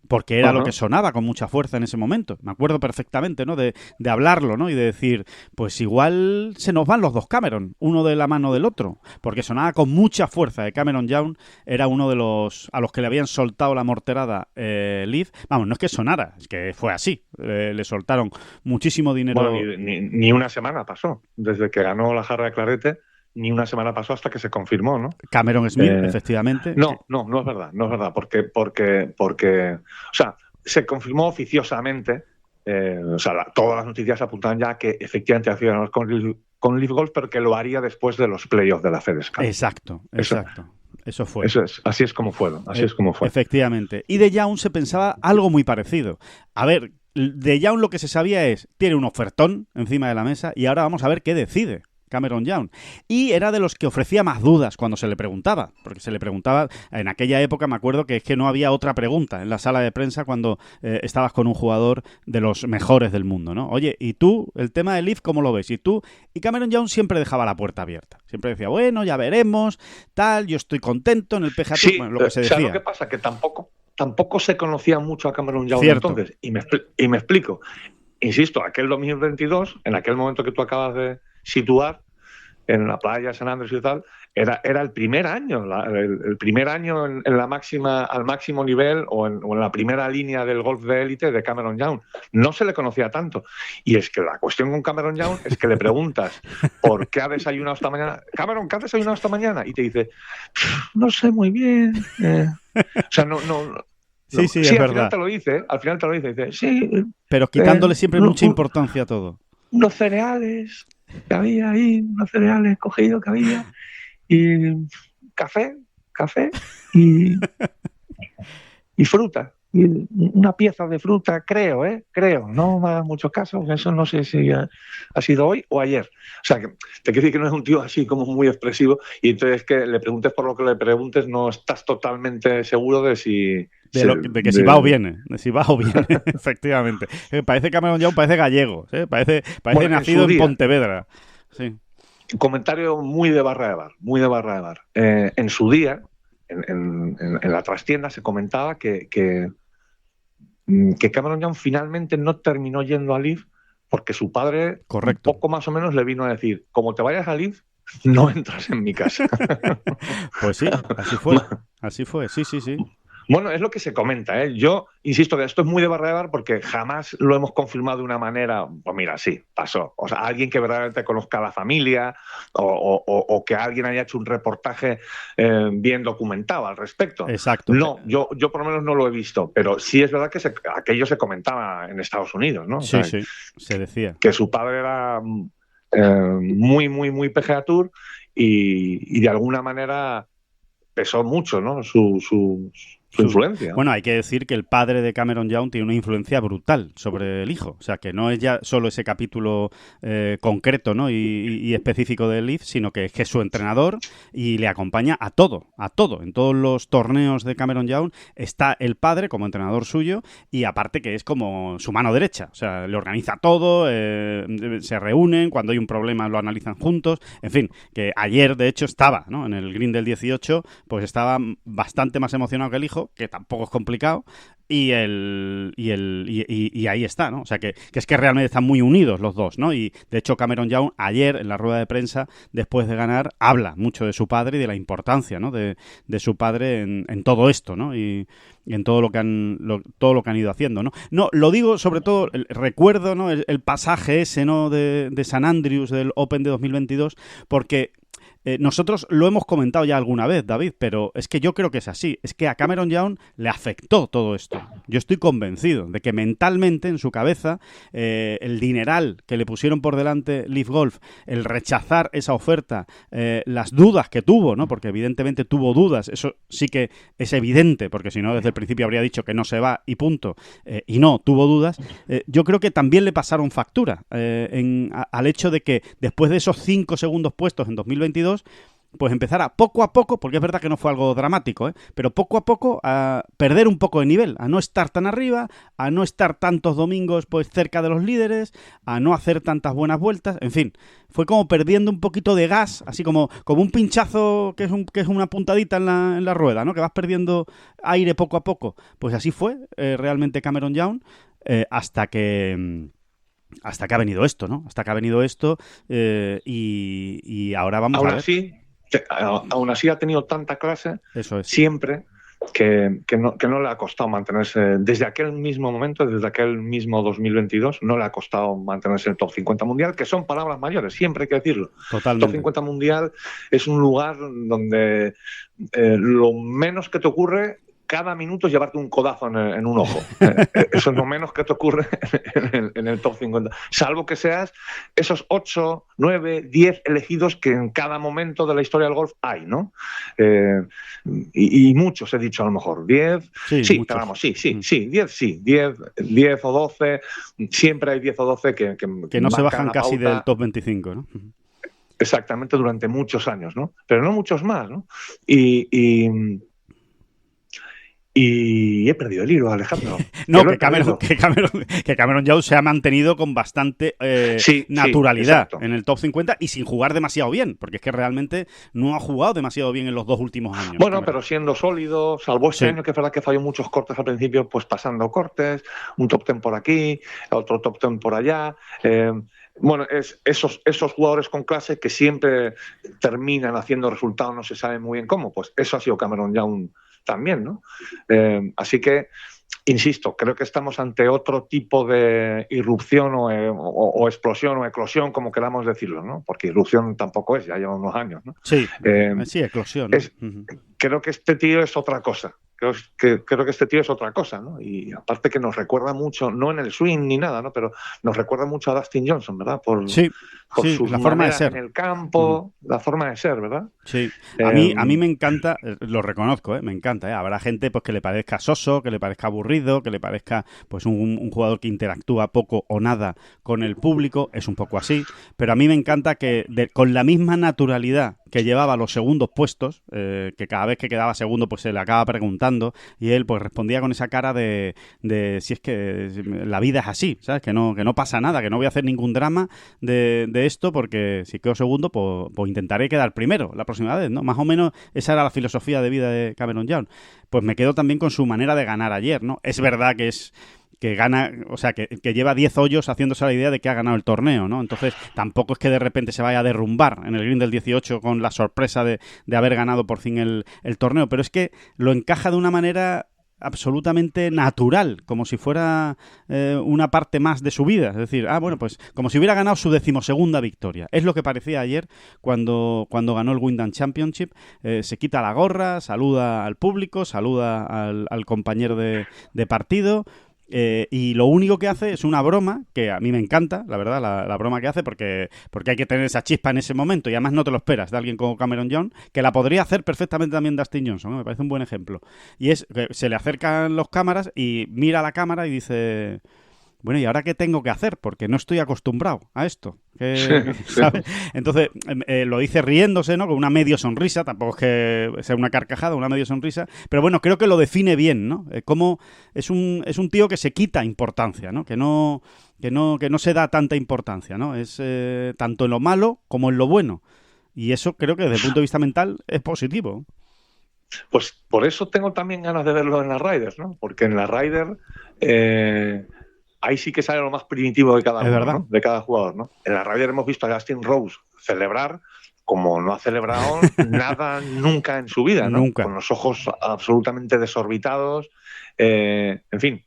Porque era lo que sonaba con mucha fuerza en ese momento. Me acuerdo perfectamente, ¿no? De hablarlo, ¿no? Y de decir, pues igual se nos van los dos Cameron, uno de la mano del otro. Porque sonaba con mucha fuerza. Cameron Young era uno de los a los que le habían soltado la morterada LIV. Vamos, no es que sonara, es que fue así. Le soltaron muchísimo dinero. Bueno, ni una semana pasó. Desde que ganó la jarra de clarete, ni una semana pasó hasta que se confirmó, ¿no? Cameron Smith, efectivamente. No es verdad, porque, o sea, se confirmó oficiosamente, todas las noticias apuntaban ya que efectivamente hacía ganar con LIV Golf, pero que lo haría después de los playoffs de la FedEx Cup. Exacto. Eso fue. Así es como fue. Efectivamente. Y de Young se pensaba algo muy parecido. A ver, de Young lo que se sabía es, tiene un ofertón encima de la mesa y ahora vamos a ver qué decide Cameron Young. Y era de los que ofrecía más dudas cuando se le preguntaba, porque se le preguntaba, en aquella época me acuerdo que es que no había otra pregunta en la sala de prensa cuando estabas con un jugador de los mejores del mundo, ¿no? Oye, ¿y tú, el tema del LIV, cómo lo ves? Y Cameron Young siempre dejaba la puerta abierta. Siempre decía, bueno, ya veremos, tal, yo estoy contento en el PGA Tour, sí, bueno, lo que se decía. ¿Sabes lo que pasa? Que tampoco se conocía mucho a Cameron Young Cierto. entonces, y me explico. Insisto, aquel 2022, en aquel momento que tú acabas de situar, en la playa de San Andrés y tal, era el primer año, el primer año en la máxima, al máximo nivel o en la primera línea del golf de élite de Cameron Young. No se le conocía tanto. Y es que la cuestión con Cameron Young es que le preguntas ¿por qué ha desayunado esta mañana? Cameron, ¿qué has desayunado esta mañana? Y te dice, no sé muy bien. O sea, no. Sí, al verdad. Final te lo dice, dice, sí. Pero quitándole siempre mucha importancia a todo. Unos cereales que había ahí, unos cereales cogidos que había, y café y fruta. Y una pieza de fruta, creo, no me hagas muchos casos, eso no sé si ha sido hoy o ayer. O sea, que te quiero decir que no es un tío así como muy expresivo, y entonces que le preguntes por lo que le preguntes, no estás totalmente seguro de si... De que si va o viene, efectivamente. Parece Cameron Young, parece gallego, parece bueno, nacido en Pontevedra. Sí. Comentario muy de barra de bar. En su día, en la trastienda, se comentaba que Cameron Young finalmente no terminó yendo a LIV porque su padre, correcto, poco más o menos le vino a decir, como te vayas a LIV, no entras en mi casa. Pues sí, así fue, sí. Bueno, es lo que se comenta, ¿eh? Yo insisto que esto es muy de bar porque jamás lo hemos confirmado de una manera, pues mira, sí, pasó. O sea, alguien que verdaderamente conozca a la familia o que alguien haya hecho un reportaje bien documentado al respecto. Exacto. No, yo por lo menos no lo he visto, pero sí es verdad que aquello se comentaba en Estados Unidos, ¿no? Sí, o sea, se decía. Que su padre era muy PGA Tour y de alguna manera pesó mucho, ¿no? su influencia. Bueno, hay que decir que el padre de Cameron Young tiene una influencia brutal sobre el hijo. O sea, que no es ya solo ese capítulo concreto, ¿no? y específico del Leaf, sino que es que es su entrenador y le acompaña a todo. En todos los torneos de Cameron Young está el padre como entrenador suyo y aparte que es como su mano derecha. O sea, le organiza todo, se reúnen, cuando hay un problema lo analizan juntos. En fin, que ayer, de hecho, estaba, ¿no? En el Green del 18, pues estaba bastante más emocionado que el hijo, que tampoco es complicado, y ahí está, ¿no? O sea, que es que realmente están muy unidos los dos, ¿no? Y de hecho Cameron Young ayer en la rueda de prensa, después de ganar, habla mucho de su padre y de la importancia, ¿no? de su padre en todo esto, ¿no? Y en todo lo que han ido haciendo, ¿no? No, lo digo sobre todo, recuerdo, ¿no? el pasaje ese, ¿no? de St Andrews del Open de 2022, porque nosotros lo hemos comentado ya alguna vez, David, pero es que yo creo que es así. Es que a Cameron Young le afectó todo esto. Yo estoy convencido de que mentalmente, en su cabeza, el dineral que le pusieron por delante Leaf Golf, el rechazar esa oferta, las dudas que tuvo, ¿no? Porque evidentemente tuvo dudas, eso sí que es evidente, porque si no desde el principio habría dicho que no se va y punto, y no, tuvo dudas. Yo creo que también le pasaron factura al hecho de que después de esos 5 segundos puestos en 2022, pues empezara poco a poco, porque es verdad que no fue algo dramático, pero poco a poco a perder un poco de nivel, a no estar tan arriba, a no estar tantos domingos pues cerca de los líderes, a no hacer tantas buenas vueltas, en fin, fue como perdiendo un poquito de gas, así como un pinchazo que es una puntadita en la rueda, ¿no? Que vas perdiendo aire poco a poco. Pues así fue realmente Cameron Young, hasta que ha venido esto, ¿no? Hasta que ha venido esto y ahora vamos a ver. Aún así ha tenido tanta clase, eso es, siempre, que no le ha costado mantenerse, desde aquel mismo momento, desde aquel mismo 2022, no le ha costado mantenerse en el top 50 mundial, que son palabras mayores, siempre hay que decirlo. Totalmente. El top 50 mundial es un lugar donde lo menos que te ocurre cada minuto es llevarte un codazo en un ojo. Eso es lo menos que te ocurre en el top 50. Salvo que seas esos 8, 9, 10 elegidos que en cada momento de la historia del golf hay, ¿no? Y muchos he dicho a lo mejor. 10, sí, pero vamos, sí, 10 sí. 10 o 12, siempre hay 10 o 12 que no se bajan casi del top 25, ¿no? Exactamente, durante muchos años, ¿no? Pero no muchos más, ¿no? Y he perdido el hilo, Alejandro. No, que Cameron Young se ha mantenido con bastante naturalidad en el top 50 y sin jugar demasiado bien, porque es que realmente no ha jugado demasiado bien en los 2 últimos años. Bueno, pero siendo sólido, salvo este año, que es verdad que falló muchos cortes al principio, pues pasando cortes, un top 10 por aquí, otro top 10 por allá. Bueno, esos jugadores con clase que siempre terminan haciendo resultados, no se sabe muy bien cómo, pues eso ha sido Cameron Young también, ¿no? Así que, insisto, creo que estamos ante otro tipo de irrupción o explosión o eclosión, como queramos decirlo, ¿no? Porque irrupción tampoco es, ya lleva unos años, ¿no? Sí, eclosión, ¿no? Creo que este tío es otra cosa. Creo que este tío es otra cosa, ¿no? Y aparte que nos recuerda mucho, no en el swing ni nada, ¿no? Pero nos recuerda mucho a Dustin Johnson, ¿verdad? Por su la forma de ser en el campo, la forma de ser, ¿verdad? Sí, a mí me encanta, lo reconozco, me encanta, habrá gente pues que le parezca soso, que le parezca aburrido, que le parezca pues un jugador que interactúa poco o nada con el público, es un poco así, pero a mí me encanta que con la misma naturalidad que llevaba los segundos puestos, que cada vez que quedaba segundo pues se le acaba preguntando y él pues respondía con esa cara de si es que la vida es así, ¿sabes? Que no pasa nada, que no voy a hacer ningún drama de esto porque si quedo segundo pues intentaré quedar primero la próxima vez, ¿no? Más o menos esa era la filosofía de vida de Cameron Young. Pues me quedo también con su manera de ganar ayer, ¿no? Es verdad que gana, o sea, que lleva 10 hoyos haciéndose la idea de que ha ganado el torneo, ¿no? Entonces, tampoco es que de repente se vaya a derrumbar en el green del 18 con la sorpresa de haber ganado por fin el torneo, pero es que lo encaja de una manera absolutamente natural, como si fuera una parte más de su vida, es decir, bueno, pues como si hubiera ganado su 12ª victoria. Es lo que parecía ayer cuando ganó el Wyndham Championship. Se quita la gorra, saluda al público, saluda al compañero de partido y lo único que hace es una broma que a mí me encanta, la verdad, la broma que hace, porque hay que tener esa chispa en ese momento y además no te lo esperas de alguien como Cameron Young, que la podría hacer perfectamente también Dustin Johnson, ¿no? Me parece un buen ejemplo. Y es que se le acercan los cámaras y mira a la cámara y dice... Bueno, ¿y ahora qué tengo que hacer? Porque no estoy acostumbrado a esto. ¿Sabes? Entonces, lo dice riéndose, ¿no? Con una medio sonrisa, tampoco es que sea una carcajada, una medio sonrisa, pero bueno, creo que lo define bien, ¿no? Como es un tío que se quita importancia, ¿no? Que no se da tanta importancia, ¿no? Es tanto en lo malo como en lo bueno. Y eso creo que desde el punto de vista mental es positivo. Pues por eso tengo también ganas de verlo en la Riders, ¿no? Porque en la Ryder... ahí sí que sale lo más primitivo de cada uno, ¿no? De cada jugador, ¿no? En la Ryder hemos visto a Justin Rose celebrar como no ha celebrado nada nunca en su vida, ¿no? Nunca. Con los ojos absolutamente desorbitados. En fin,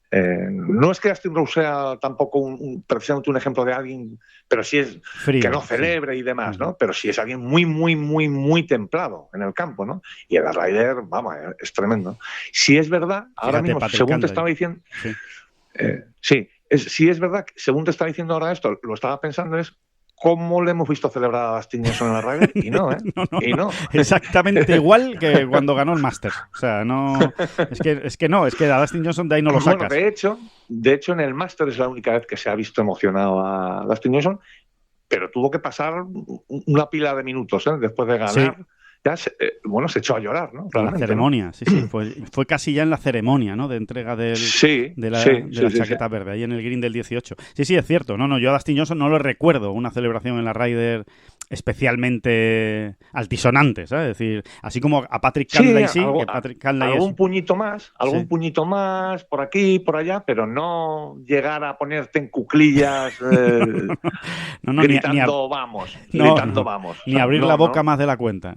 no es que Justin Rose sea tampoco precisamente un ejemplo de alguien, pero sí es frío, que no celebre y demás, ¿no? Pero sí es alguien muy, muy, muy, muy templado en el campo, ¿no? Y en la Ryder, vamos, es tremendo. Si es verdad, ahora mismo, según te estaba diciendo... Sí. Sí, es verdad que según te está diciendo ahora esto, lo estaba pensando es cómo le hemos visto celebrar a Dustin Johnson en la Ryder y no, ¿eh? No. Exactamente igual que cuando ganó el Masters. O sea, no... Es que a Dustin Johnson de ahí no lo sacas. Bueno, de hecho en el Masters es la única vez que se ha visto emocionado a Dustin Johnson, pero tuvo que pasar una pila de minutos, ¿eh? Después de ganar. Sí. Ya se echó a llorar, ¿no? En la ceremonia, ¿no? Sí. Fue casi ya en la ceremonia, ¿no? De entrega de la chaqueta verde, ahí en el green del 18. Sí, es cierto. No, yo a Dustin Johnson no lo recuerdo una celebración en la Ryder especialmente altisonante, ¿sabes? Es decir, así como a Patrick Cantlay que Patrick Cantlay algún puñito más por aquí, por allá, pero no llegar a ponerte en cuclillas gritando vamos. Ni abrir la boca más de la cuenta,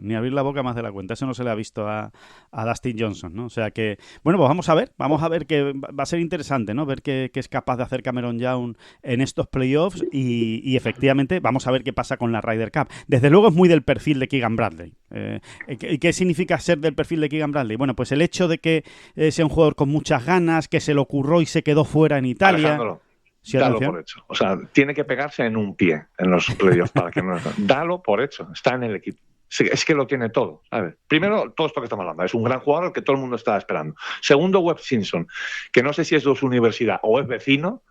eso no se le ha visto a Dustin Johnson, ¿no? O sea que, bueno, pues vamos a ver que va a ser interesante, ¿no? Ver qué es capaz de hacer Cameron Young en estos playoffs y efectivamente vamos a ver qué pasa con la Ryder Cup. Desde luego es muy del perfil de Keegan Bradley. ¿Qué significa ser del perfil de Keegan Bradley? Bueno, pues el hecho de que sea un jugador con muchas ganas, que se le ocurrió y se quedó fuera en Italia. Alejandro, dalo por hecho. O sea, tiene que pegarse en un pie en los playoffs para que no... Dalo por hecho. Está en el equipo. Sí, es que lo tiene todo. A ver, primero, todo esto que estamos hablando. Es un gran jugador que todo el mundo estaba esperando. Segundo, Webb Simpson, que no sé si es de su universidad o es vecino,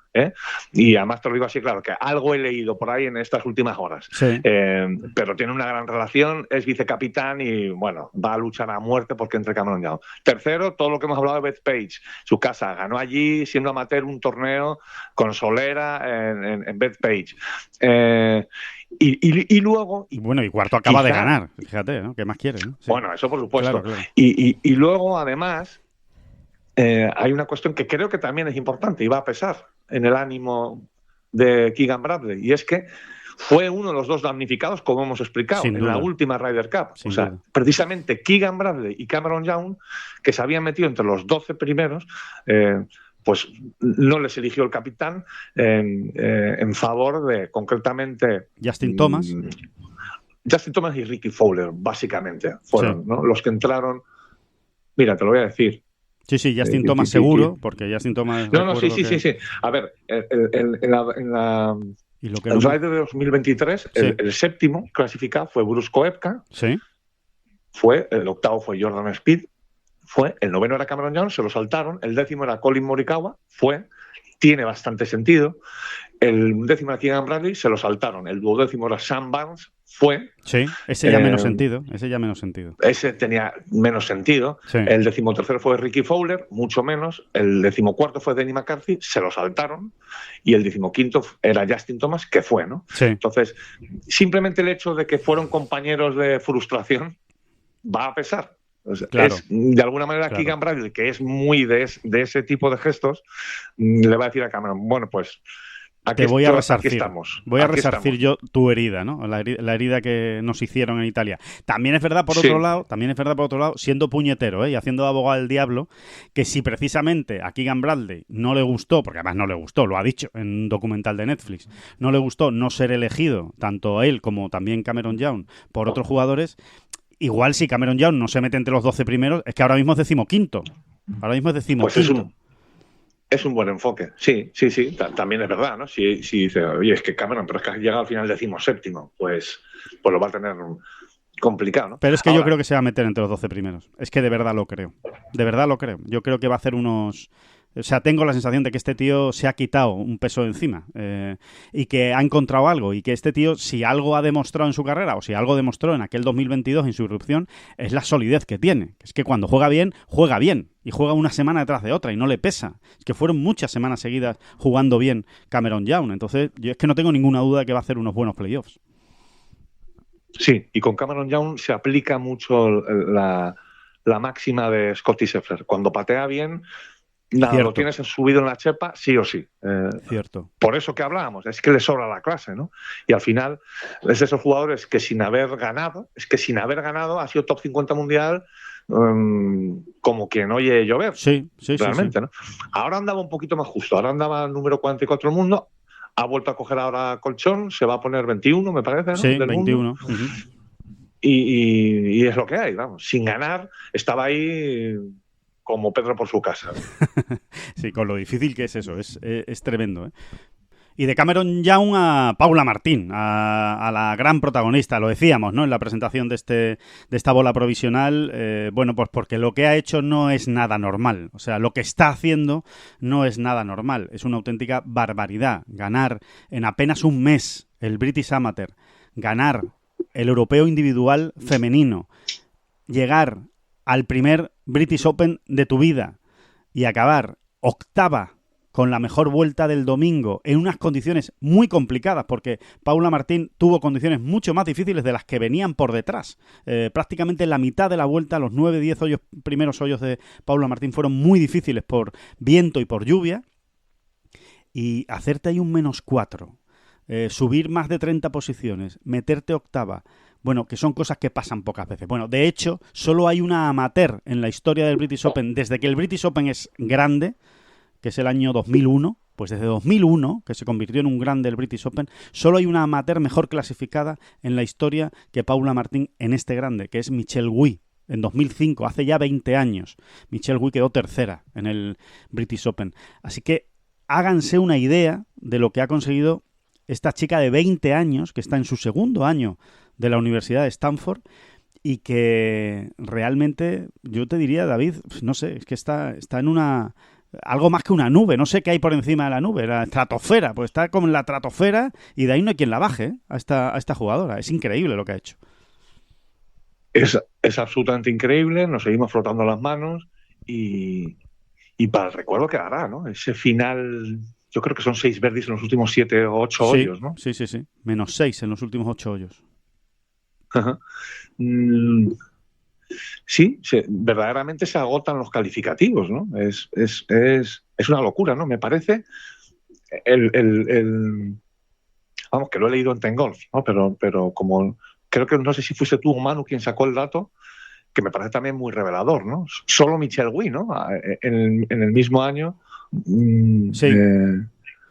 y además te lo digo así, claro, que algo he leído por ahí en estas últimas horas. Sí. Pero tiene una gran relación, es vicecapitán y, bueno, va a luchar a muerte porque entre Cameron Young. Tercero, todo lo que hemos hablado de Bethpage. Su casa ganó allí, siendo amateur, un torneo con solera en Bethpage. Y luego... Bueno, y cuarto acaba de ganar, fíjate, ¿no? ¿Qué más quiere? ¿No? Sí. Bueno, eso por supuesto. Claro. Y luego, además, hay una cuestión que creo que también es importante y va a pesar en el ánimo de Keegan Bradley, y es que fue uno de los dos damnificados, como hemos explicado, en la última Ryder Cup. Sin duda. Precisamente Keegan Bradley y Cameron Young, que se habían metido entre los 12 primeros, pues no les eligió el capitán en favor de, concretamente... Justin Thomas y Ricky Fowler, básicamente, fueron, ¿no? Los que entraron... Mira, te lo voy a decir. Sí, Justin Thomas seguro, porque Justin Thomas... Sí. A ver, en la Ryder de 2023, el séptimo clasificado fue Bruce Koepka, el octavo fue Jordan Speed, el noveno era Cameron Young, se lo saltaron, el décimo era Colin Morikawa, tiene bastante sentido, el décimo era Keegan Bradley, se lo saltaron, el duodécimo era Sam Burns, ese ya menos sentido. Ese tenía menos sentido. Sí. El 13º fue Ricky Fowler, mucho menos. El 14º fue Denny McCarthy, se lo saltaron. Y el 15º era Justin Thomas, que fue, ¿no? Sí. Entonces, simplemente el hecho de que fueron compañeros de frustración va a pesar. Claro. Es, de alguna manera, claro. Keegan Bradley, que es muy de ese tipo de gestos, le va a decir a Cameron, bueno, pues... Te voy a resarcir. Aquí estamos. Voy a resarcir yo tu herida, ¿no? La herida que nos hicieron en Italia. También es verdad, por otro lado, siendo puñetero, y haciendo abogado del diablo, que si precisamente a Keegan Bradley no le gustó, porque además no le gustó, lo ha dicho en un documental de Netflix, no le gustó no ser elegido, tanto él como también Cameron Young, por otros jugadores, igual si Cameron Young no se mete entre los 12 primeros, es que ahora mismo es 15º. Ahora mismo es 15º. Pues Es un buen enfoque, sí. También es verdad, ¿no? Si dice, oye, es que Cameron, pero es que ha llegado al final 17º, pues lo va a tener complicado, ¿no? Pero es que Ahora, yo creo que se va a meter entre los 12 primeros. Es que de verdad lo creo. De verdad lo creo. Yo creo que va a hacer unos... O sea, tengo la sensación de que este tío se ha quitado un peso de encima y que ha encontrado algo y que este tío, si algo ha demostrado en su carrera o si algo demostró en aquel 2022 en su irrupción, es la solidez que tiene. Es que cuando juega bien y juega una semana detrás de otra y no le pesa. Es que fueron muchas semanas seguidas jugando bien Cameron Young. Entonces, yo es que no tengo ninguna duda de que va a hacer unos buenos playoffs. sí, y con Cameron Young se aplica mucho la máxima de Scottie Scheffler. Cuando patea bien, nada, Cierto. lo tienes subido en la chepa, sí o sí. Cierto. Por eso que hablábamos, es que le sobra la clase, ¿no? Y al final es de esos jugadores que sin haber ganado ha sido top 50 mundial como quien oye llover. Sí. Realmente, ¿no? Ahora andaba un poquito más justo, ahora andaba número 44 del mundo, ha vuelto a coger ahora colchón, se va a poner 21, me parece, ¿no? Sí, del 21. mundo. Uh-huh. Y es lo que hay, vamos. Sin ganar, estaba ahí como Pedro por su casa. Sí, con lo difícil que es eso, es tremendo, ¿eh? Y de Cameron Young a Paula Martín, a la gran protagonista, lo decíamos, ¿no? En la presentación de esta bola provisional, bueno, pues porque lo que ha hecho no es nada normal. O sea, lo que está haciendo no es nada normal. Es una auténtica barbaridad. Ganar en apenas un mes el British Amateur, ganar el Europeo Individual Femenino, llegar al primer British Open de tu vida y acabar octava con la mejor vuelta del domingo en unas condiciones muy complicadas, porque Paula Martín tuvo condiciones mucho más difíciles de las que venían por detrás. Prácticamente en la mitad de la vuelta, los 9-10 primeros hoyos de Paula Martín fueron muy difíciles por viento y por lluvia. Y hacerte ahí un -4, subir más de 30 posiciones, meterte octava, bueno, que son cosas que pasan pocas veces. Bueno, de hecho, solo hay una amateur en la historia del British Open, desde que el British Open es grande, que es el año 2001, pues desde 2001, que se convirtió en un grande el British Open, solo hay una amateur mejor clasificada en la historia que Paula Martín en este grande, que es Michelle Wie, en 2005, hace ya 20 años. Michelle Wie quedó tercera en el British Open. Así que háganse una idea de lo que ha conseguido esta chica de 20 años, que está en su segundo año de la Universidad de Stanford, y que realmente, yo te diría, David, no sé, es que está en una... algo más que una nube, no sé qué hay por encima de la nube, la estratosfera, pues está como en la estratosfera y de ahí no hay quien la baje, ¿eh? a esta jugadora. Es increíble lo que ha hecho. Es absolutamente increíble, nos seguimos frotando las manos y para el recuerdo que hará, ¿no? Ese final, yo creo que son 6 birdies en los últimos 7 o 8 hoyos, ¿no? Sí. -6 en los últimos 8 hoyos. Sí, verdaderamente se agotan los calificativos, ¿no? Es una locura, ¿no? Me parece vamos, que lo he leído en Ten Golf, ¿no? Pero como creo que no sé si fuiste tú o Manu quien sacó el dato, que me parece también muy revelador, ¿no? Solo Michelle Wie, ¿no? En el mismo año. Sí.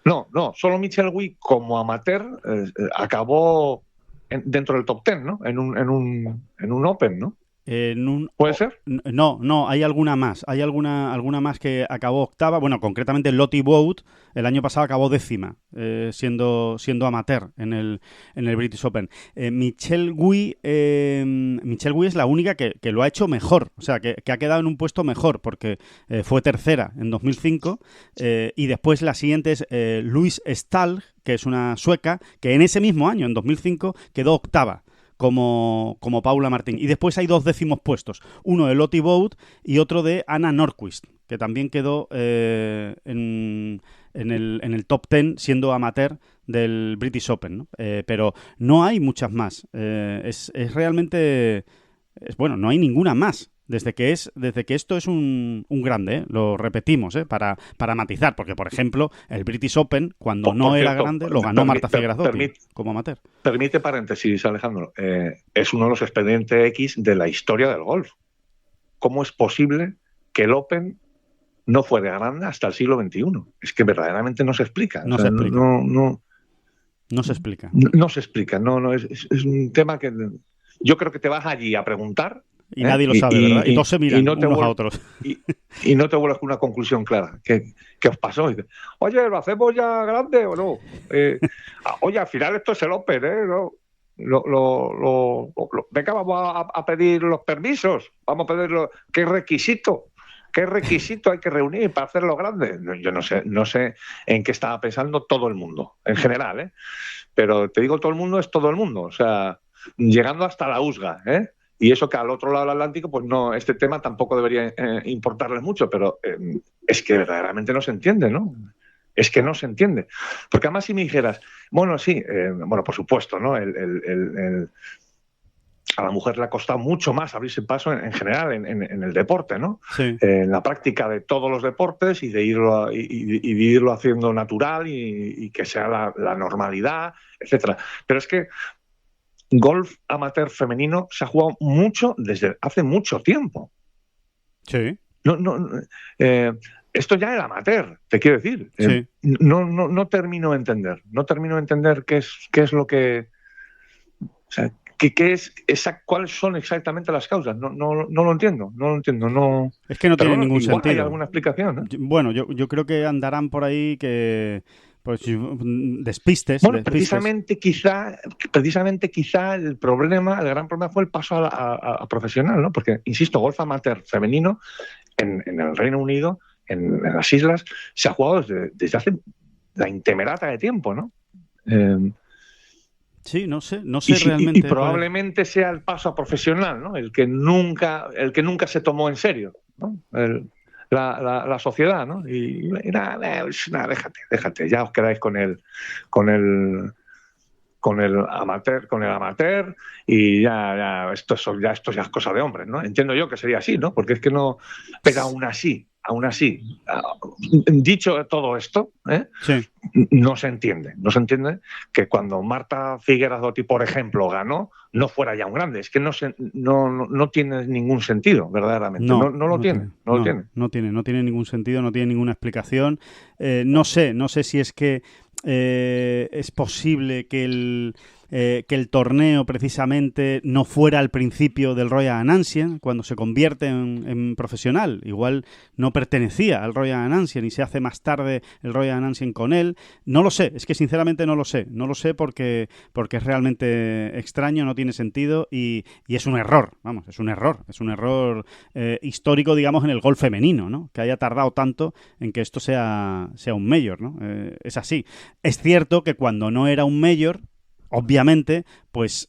No, solo Michelle Wie como amateur acabó dentro del top 10, ¿no? En un Open, ¿no? ¿Puede ser? No, hay alguna más. Hay alguna más que acabó octava. Bueno, concretamente Lottie Wout el año pasado acabó 10ª, siendo amateur en el British Open. Michelle Wie es la única que lo ha hecho mejor, o sea, que ha quedado en un puesto mejor, porque fue tercera en 2005, y después la siguiente es Louise Stahl, que es una sueca, que en ese mismo año, en 2005, quedó octava. Como Paula Martín. Y después hay 2 décimos puestos. Uno de Lottie Wout y otro de Anna Nordqvist, que también quedó en el top 10 siendo amateur del British Open, ¿no? Pero no hay muchas más. Es realmente... bueno, no hay ninguna más. Desde que esto es un grande, lo repetimos, para matizar, porque por ejemplo el British Open cuando no era grande lo ganó Marta Figueredotti como amateur. Permite paréntesis, Alejandro, es uno de los expedientes X de la historia del golf. ¿Cómo es posible que el Open no fue de grande hasta el siglo XXI? Es que verdaderamente no se explica. No se explica. No se explica. No se explica. No, es un tema que yo creo que te vas allí a preguntar Y nadie lo sabe, ¿verdad? Y todos se miran no unos a otros. Y no te vuelves con una conclusión clara. ¿Qué os pasó? Y dices, oye, ¿lo hacemos ya grande o no? Oye, al final esto es el Open, ¿eh? ¿No? Venga, vamos a pedir los permisos. Vamos a pedir ¿qué requisito hay que reunir para hacerlo grande? Yo no sé en qué estaba pensando todo el mundo, en general, ¿eh? Pero te digo, todo el mundo es todo el mundo. O sea, llegando hasta la USGA, ¿eh? Y eso que al otro lado del Atlántico, pues no, este tema tampoco debería importarles mucho, pero es que verdaderamente no se entiende, ¿no? Es que no se entiende. Porque además si me dijeras, bueno, sí, bueno, por supuesto, ¿no? A la mujer le ha costado mucho más abrirse paso en general en el deporte, ¿no? Sí. En la práctica de todos los deportes y de irlo haciendo natural y que sea la normalidad, etcétera. Pero es que golf amateur femenino se ha jugado mucho desde hace mucho tiempo. Sí. Esto ya era amateur, te quiero decir. Sí. No termino de entender. No termino de entender qué es lo que... O sea, ¿cuáles son exactamente las causas? No lo entiendo. No. Es que no tiene ningún igual sentido. ¿Hay alguna explicación? Bueno, yo creo que andarán por ahí que... Pues despistes. Bueno, precisamente quizá el gran problema fue el paso a profesional, ¿no? Porque, insisto, golf amateur femenino en el Reino Unido, en las islas, se ha jugado desde hace la intemerata de tiempo, ¿no? Sí, no sé realmente. Y probablemente sea el paso a profesional, ¿no? El que nunca se tomó en serio, ¿no? La sociedad, ¿no? Y nada, déjate, ya os quedáis con el amateur y ya esto ya es cosa de hombres, ¿no? Entiendo yo que sería así, ¿no? Porque es que no, pero aún así, dicho todo esto, Sí. no se entiende que cuando Marta Figueras-Dotti, por ejemplo, ganó, no fuera ya un grande. Es que no tiene ningún sentido, verdaderamente. No lo tiene. No tiene ningún sentido, no tiene ninguna explicación. No sé si es que es posible que el torneo precisamente no fuera al principio del Royal Ancien, cuando se convierte en profesional. Igual no pertenecía al Royal Ancien y se hace más tarde el Royal Ancien con él. No lo sé, es que sinceramente no lo sé. No lo sé porque es realmente extraño, no tiene sentido y es un error, vamos, es un error histórico, digamos, en el golf femenino, ¿no? Que haya tardado tanto en que esto sea un major, ¿no? Es así. Es cierto que cuando no era un major, obviamente, pues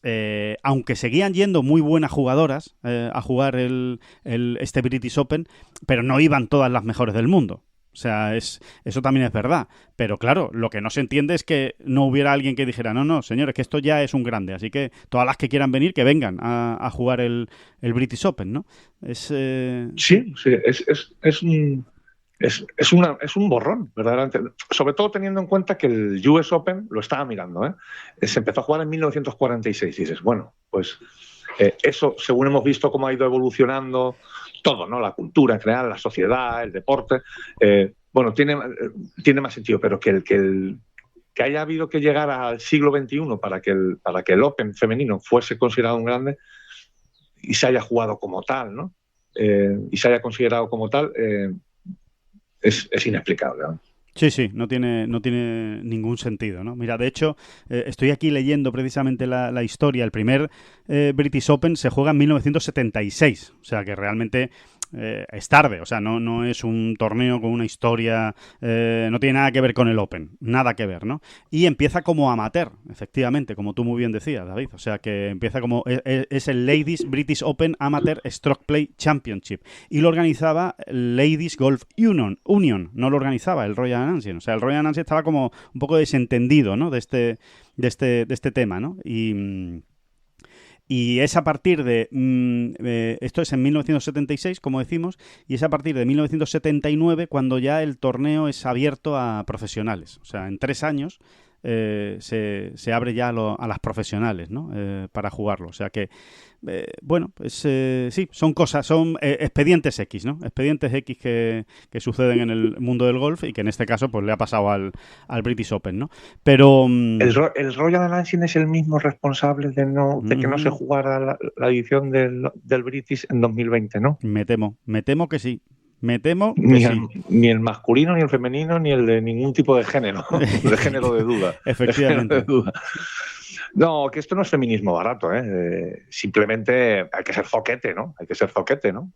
aunque seguían yendo muy buenas jugadoras a jugar este British Open, pero no iban todas las mejores del mundo. O sea, eso también es verdad. Pero claro, lo que no se entiende es que no hubiera alguien que dijera, no, señores, que esto ya es un grande, así que todas las que quieran venir, que vengan a jugar el British Open, ¿no? Sí, es un borrón, verdaderamente. Sobre todo teniendo en cuenta que el US Open lo estaba mirando, ¿eh? Se empezó a jugar en 1946. Y dices, bueno, pues eso, según hemos visto cómo ha ido evolucionando todo, ¿no? La cultura en general, la sociedad, el deporte, bueno, tiene más sentido, pero que haya habido que llegar al siglo XXI para que el Open femenino fuese considerado un grande y se haya jugado como tal, ¿no? Y se haya considerado como tal, es inexplicable, ¿no? Sí, no tiene ningún sentido, ¿no? Mira, de hecho, estoy aquí leyendo precisamente la historia. El primer British Open se juega en 1976, o sea que realmente es tarde, o sea, no es un torneo con una historia, no tiene nada que ver con el Open, nada que ver, ¿no? Y empieza como amateur, efectivamente, como tú muy bien decías, David, o sea que empieza como, es el Ladies British Open Amateur Stroke Play Championship, y lo organizaba Ladies Golf Union, no lo organizaba el Royal Ancien, o sea, el Royal Ancien estaba como un poco desentendido, ¿no? de este tema, ¿no? Y es a partir de... esto es en 1976, como decimos, y es a partir de 1979 cuando ya el torneo es abierto a profesionales. O sea, en 3 años se abre ya a las profesionales, ¿no? Para jugarlo. O sea que bueno, pues sí, son cosas, son expedientes X, ¿no? Expedientes X que suceden en el mundo del golf y que en este caso pues le ha pasado al British Open, ¿no? Pero... ¿El Royal Lancing es el mismo responsable de que no se jugara la edición del British en 2020, ¿no? Me temo que sí. Me temo que ni el masculino, ni el femenino, ni el de ningún tipo de género, de género de duda. Efectivamente. De duda. No, que esto no es feminismo barato, ¿eh? Simplemente hay que ser zoquete, ¿no? Hay que ser zoquete, ¿no?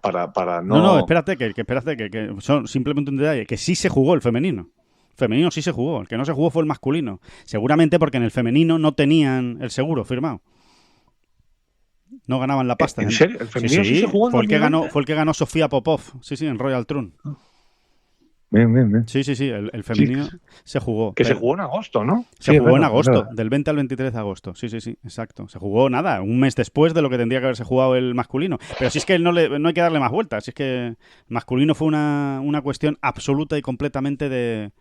Para no... No, espérate, que son simplemente un detalle, que sí se jugó el femenino. El femenino sí se jugó, el que no se jugó fue el masculino. Seguramente porque en el femenino no tenían el seguro firmado. No ganaban la pasta. ¿En serio? ¿El femenino sí se jugó? Fue el que ganó Sofía Popov, sí, en Royal Trun. Bien. Sí, el femenino se jugó. Que se jugó en agosto, ¿no? Se jugó en agosto, del 20 al 23 de agosto. Sí, exacto. Se jugó nada, un mes después de lo que tendría que haberse jugado el masculino. Pero si es que no hay que darle más vueltas. Si es que el masculino fue una cuestión absoluta y completamente de...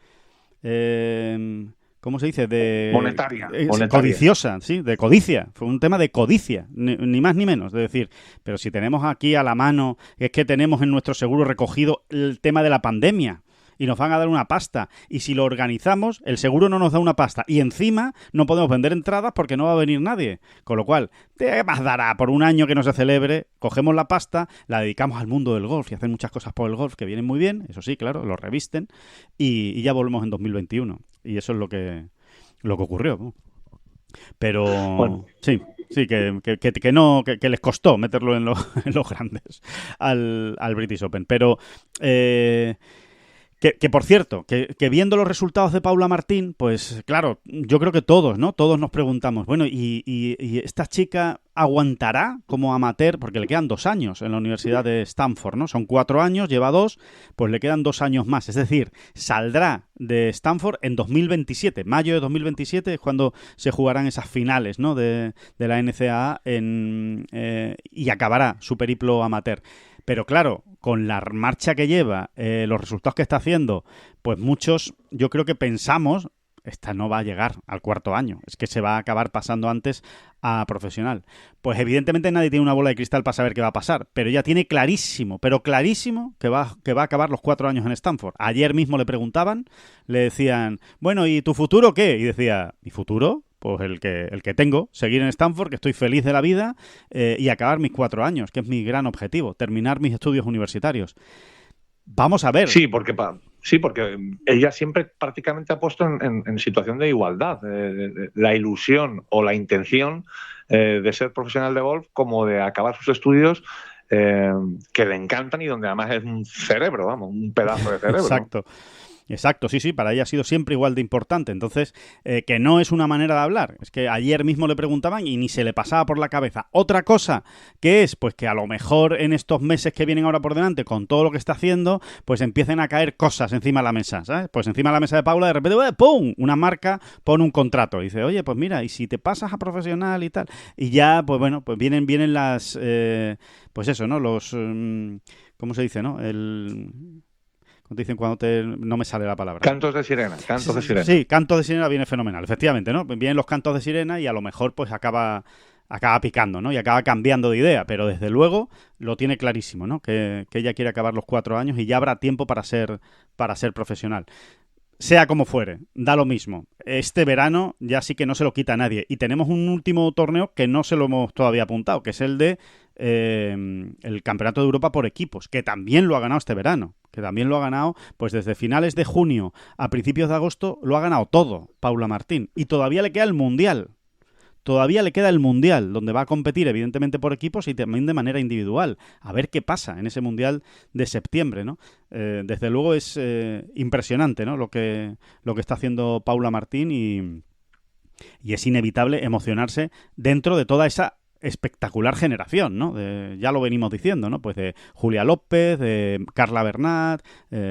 ¿cómo se dice? Monetaria. Codiciosa, sí, de codicia. Fue un tema de codicia, ni más ni menos. Es decir, pero si tenemos aquí a la mano, es que tenemos en nuestro seguro recogido el tema de la pandemia y nos van a dar una pasta. Y si lo organizamos, el seguro no nos da una pasta. Y encima no podemos vender entradas porque no va a venir nadie. Con lo cual, ¿qué más dará? Por un año que no se celebre, cogemos la pasta, la dedicamos al mundo del golf y hacen muchas cosas por el golf que vienen muy bien. Eso sí, claro, lo revisten. Y ya volvemos en 2021. Y eso es lo que ocurrió, ¿no? Pero bueno. sí, que les costó meterlo en los grandes al British Open. Pero... Que por cierto, que viendo los resultados de Paula Martín, pues claro, yo creo que todos, ¿no? Todos nos preguntamos, bueno, ¿y esta chica aguantará como amateur? Porque le quedan 2 años en la Universidad de Stanford, ¿no? Son 4 años, lleva 2, pues le quedan 2 años más. Es decir, saldrá de Stanford en 2027. Mayo de 2027 es cuando se jugarán esas finales, ¿no? De la NCAA y acabará su periplo amateur. Pero claro, con la marcha que lleva, los resultados que está haciendo, pues muchos, yo creo que pensamos, esta no va a llegar al 4º año, es que se va a acabar pasando antes a profesional. Pues evidentemente nadie tiene una bola de cristal para saber qué va a pasar, pero ella tiene clarísimo que va a acabar los 4 años en Stanford. Ayer mismo le preguntaban, le decían, bueno, ¿y tu futuro qué? Y decía, ¿mi futuro? Pues el que tengo, seguir en Stanford, que estoy feliz de la vida, y acabar mis 4 años, que es mi gran objetivo, terminar mis estudios universitarios. Vamos a ver. Sí, porque ella siempre prácticamente ha puesto en situación de igualdad la ilusión o la intención de ser profesional de golf como de acabar sus estudios que le encantan y donde además es un cerebro, vamos, un pedazo de cerebro. Exacto, sí, para ella ha sido siempre igual de importante. Entonces, que no es una manera de hablar. Es que ayer mismo le preguntaban y ni se le pasaba por la cabeza. Otra cosa que es, pues que a lo mejor en estos meses que vienen ahora por delante, con todo lo que está haciendo, pues empiecen a caer cosas encima de la mesa, ¿sabes? Pues encima de la mesa de Paula, de repente, ¡pum!, una marca pone un contrato. Y dice, oye, pues mira, y si te pasas a profesional y tal. Y ya, pues bueno, pues vienen las, pues eso, ¿no? Los, ¿cómo se dice, no? Dicen no me sale la palabra. Cantos de sirena. Sí, cantos de sirena viene fenomenal, efectivamente, ¿no? Vienen los cantos de sirena y a lo mejor pues acaba picando, ¿no? Y acaba cambiando de idea, pero desde luego lo tiene clarísimo, ¿no? Que ella quiere acabar los 4 años y ya habrá tiempo para ser profesional. Sea como fuere, da lo mismo. Este verano ya sí que no se lo quita a nadie. Y tenemos un último torneo que no se lo hemos todavía apuntado, que es el de el Campeonato de Europa por equipos, que también lo ha ganado este verano. Que también lo ha ganado, pues desde finales de junio a principios de agosto, lo ha ganado todo Paula Martín. Y todavía le queda el Mundial. Donde va a competir evidentemente por equipos y también de manera individual. A ver qué pasa en ese Mundial de septiembre, ¿no? Desde luego es impresionante, ¿no? Lo que está haciendo Paula Martín y es inevitable emocionarse dentro de toda esa espectacular generación, ¿no? Ya lo venimos diciendo, ¿no? Pues de Julia López, de Carla Bernat,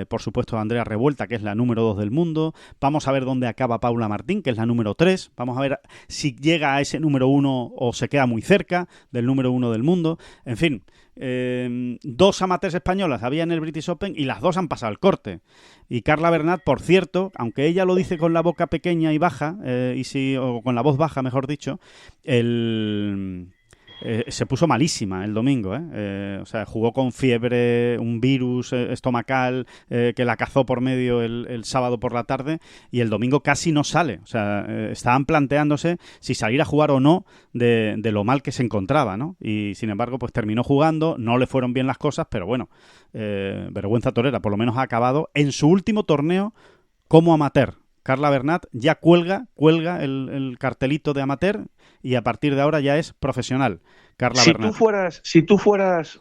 por supuesto de Andrea Revuelta, que es la número 2 del mundo. Vamos a ver dónde acaba Paula Martín, que es la número 3. Vamos a ver si llega a ese número 1 o se queda muy cerca del número 1 del mundo. En fin, 2 amateurs españolas había en el British Open y las 2 han pasado el corte. Y Carla Bernat, por cierto, aunque ella lo dice con la boca pequeña y baja, o con la voz baja, mejor dicho, se puso malísima el domingo, ¿eh? O sea, jugó con fiebre, un virus estomacal que la cazó por medio el sábado por la tarde, y el domingo casi no sale. O sea, estaban planteándose si salir a jugar o no de lo mal que se encontraba, ¿no? Y sin embargo, pues terminó jugando, no le fueron bien las cosas, pero bueno, vergüenza torera, por lo menos ha acabado en su último torneo como amateur. Carla Bernat ya cuelga el cartelito de amateur y a partir de ahora ya es profesional. Carla Bernat. Si tú fueras,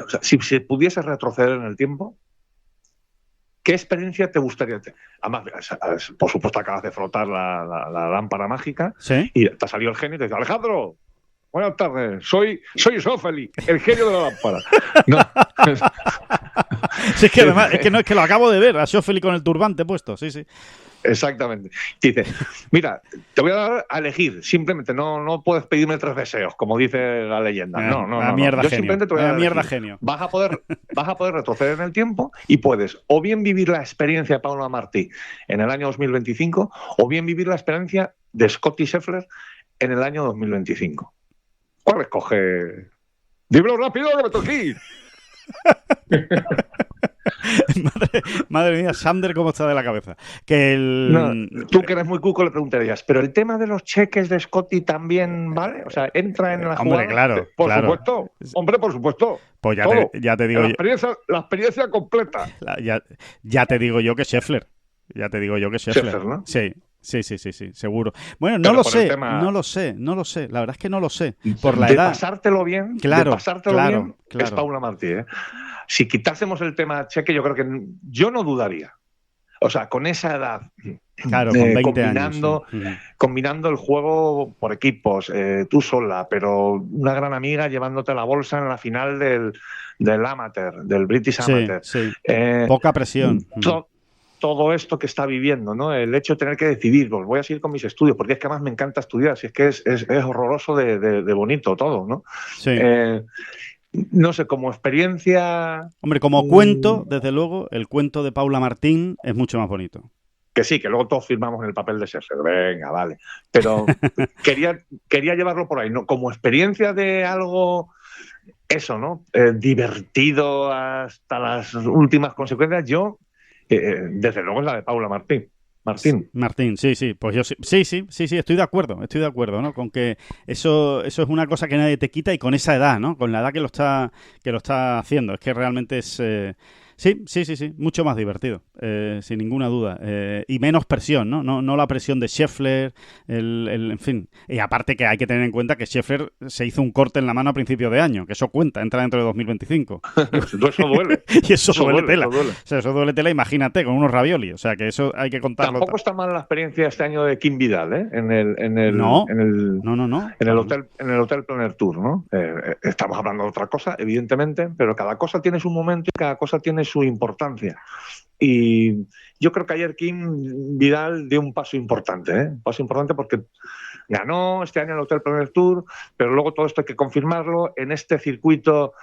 o sea, si pudieses retroceder en el tiempo, ¿qué experiencia te gustaría tener? Además, por supuesto, acabas de frotar la lámpara mágica, ¿Sí? Y te ha salido el genio y te dice: Alejandro, buenas tardes, soy Sofeli, el genio de la lámpara. No. Sí, es que además, es que lo acabo de ver, a Schofield con el turbante puesto, sí. Exactamente. Dice: mira, te voy a dar a elegir, simplemente no puedes pedirme 3 deseos, como dice la leyenda. No. Mierda, Yo genio. simplemente te voy a dar a Mierda, elegir. genio. Vas a poder retroceder en el tiempo y puedes o bien vivir la experiencia de Paula Martí en el año 2025 o bien vivir la experiencia de Scottie Scheffler en el año 2025. ¿Cuál escoge? Dímelo rápido, que me toqué. Madre mía, Sander, ¿cómo está de la cabeza? Tú que eres muy cuco le preguntarías, pero el tema de los cheques de Scottie también, ¿vale? O sea, entra en la jugada. Hombre, claro. Supuesto. Hombre, por supuesto. Pues ya te digo la experiencia completa. Ya te digo yo que Scheffler. Scheffler, ¿no? Sí, seguro. Bueno, Pero no lo sé. La verdad es que no lo sé. Por la edad. Pasártelo bien, claro, es Paula Martí, ¿eh? Si quitásemos el tema cheque, yo creo que yo no dudaría. O sea, con esa edad, claro, con 20 años, sí. Combinando el juego por equipos, tú sola, pero una gran amiga llevándote la bolsa en la final del amateur, del British Amateur. Sí. Poca presión. Todo esto que está viviendo, ¿no? El hecho de tener que decidir, pues voy a seguir con mis estudios, porque es que además me encanta estudiar, si es que es horroroso de bonito todo, ¿no? Sí. No sé, como experiencia... Hombre, como cuento, desde luego, el cuento de Paula Martín es mucho más bonito. Que sí, que luego todos firmamos en el papel de Scheffler, venga, vale. Pero quería llevarlo por ahí, ¿no? Como experiencia de algo... Eso, ¿no? Divertido hasta las últimas consecuencias, yo... desde luego es la de Paula Martín. Martín, sí, pues yo sí, estoy de acuerdo, ¿no? Con que eso es una cosa que nadie te quita y con esa edad, ¿no? Con la edad que lo está haciendo, es que realmente es sí, mucho más divertido, sin ninguna duda, y menos presión, ¿no? No la presión de Scheffler, en fin, y aparte que hay que tener en cuenta que Scheffler se hizo un corte en la mano a principio de año, que eso cuenta, entra dentro de 2025. Eso duele. Y eso duele tela. O sea, eso duele tela, imagínate, con unos ravioli, o sea, que eso hay que contarlo. Tampoco está mal la experiencia este año de Kim Vidal, ¿eh? En el No. En el Hotel Planet Tour, ¿no? Estamos hablando de otra cosa, evidentemente, pero cada cosa tiene su momento y cada cosa tiene su importancia. Y yo creo que ayer Kim Vidal dio un paso importante, ¿eh? Un paso importante porque ganó este año el Hotel Planet Tour, pero luego todo esto hay que confirmarlo. En este circuito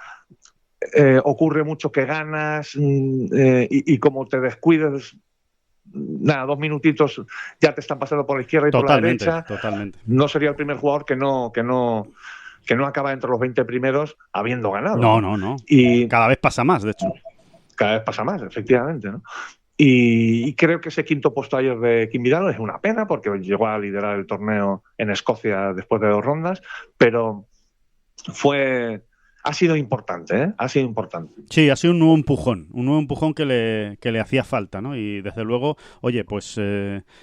ocurre mucho que ganas y como te descuides, 2 minutitos ya te están pasando por la izquierda y por la derecha. Totalmente. No sería el primer jugador que no acaba entre los 20 primeros habiendo ganado. No. Y cada vez pasa más, de hecho. Cada vez pasa más, efectivamente, ¿no? Y creo que ese quinto puesto ayer de Kim Vidal es una pena porque llegó a liderar el torneo en Escocia después de 2 rondas, pero ha sido importante, ¿eh? Ha sido importante. Sí, ha sido un nuevo empujón que le hacía falta, ¿no? Y desde luego, oye, pues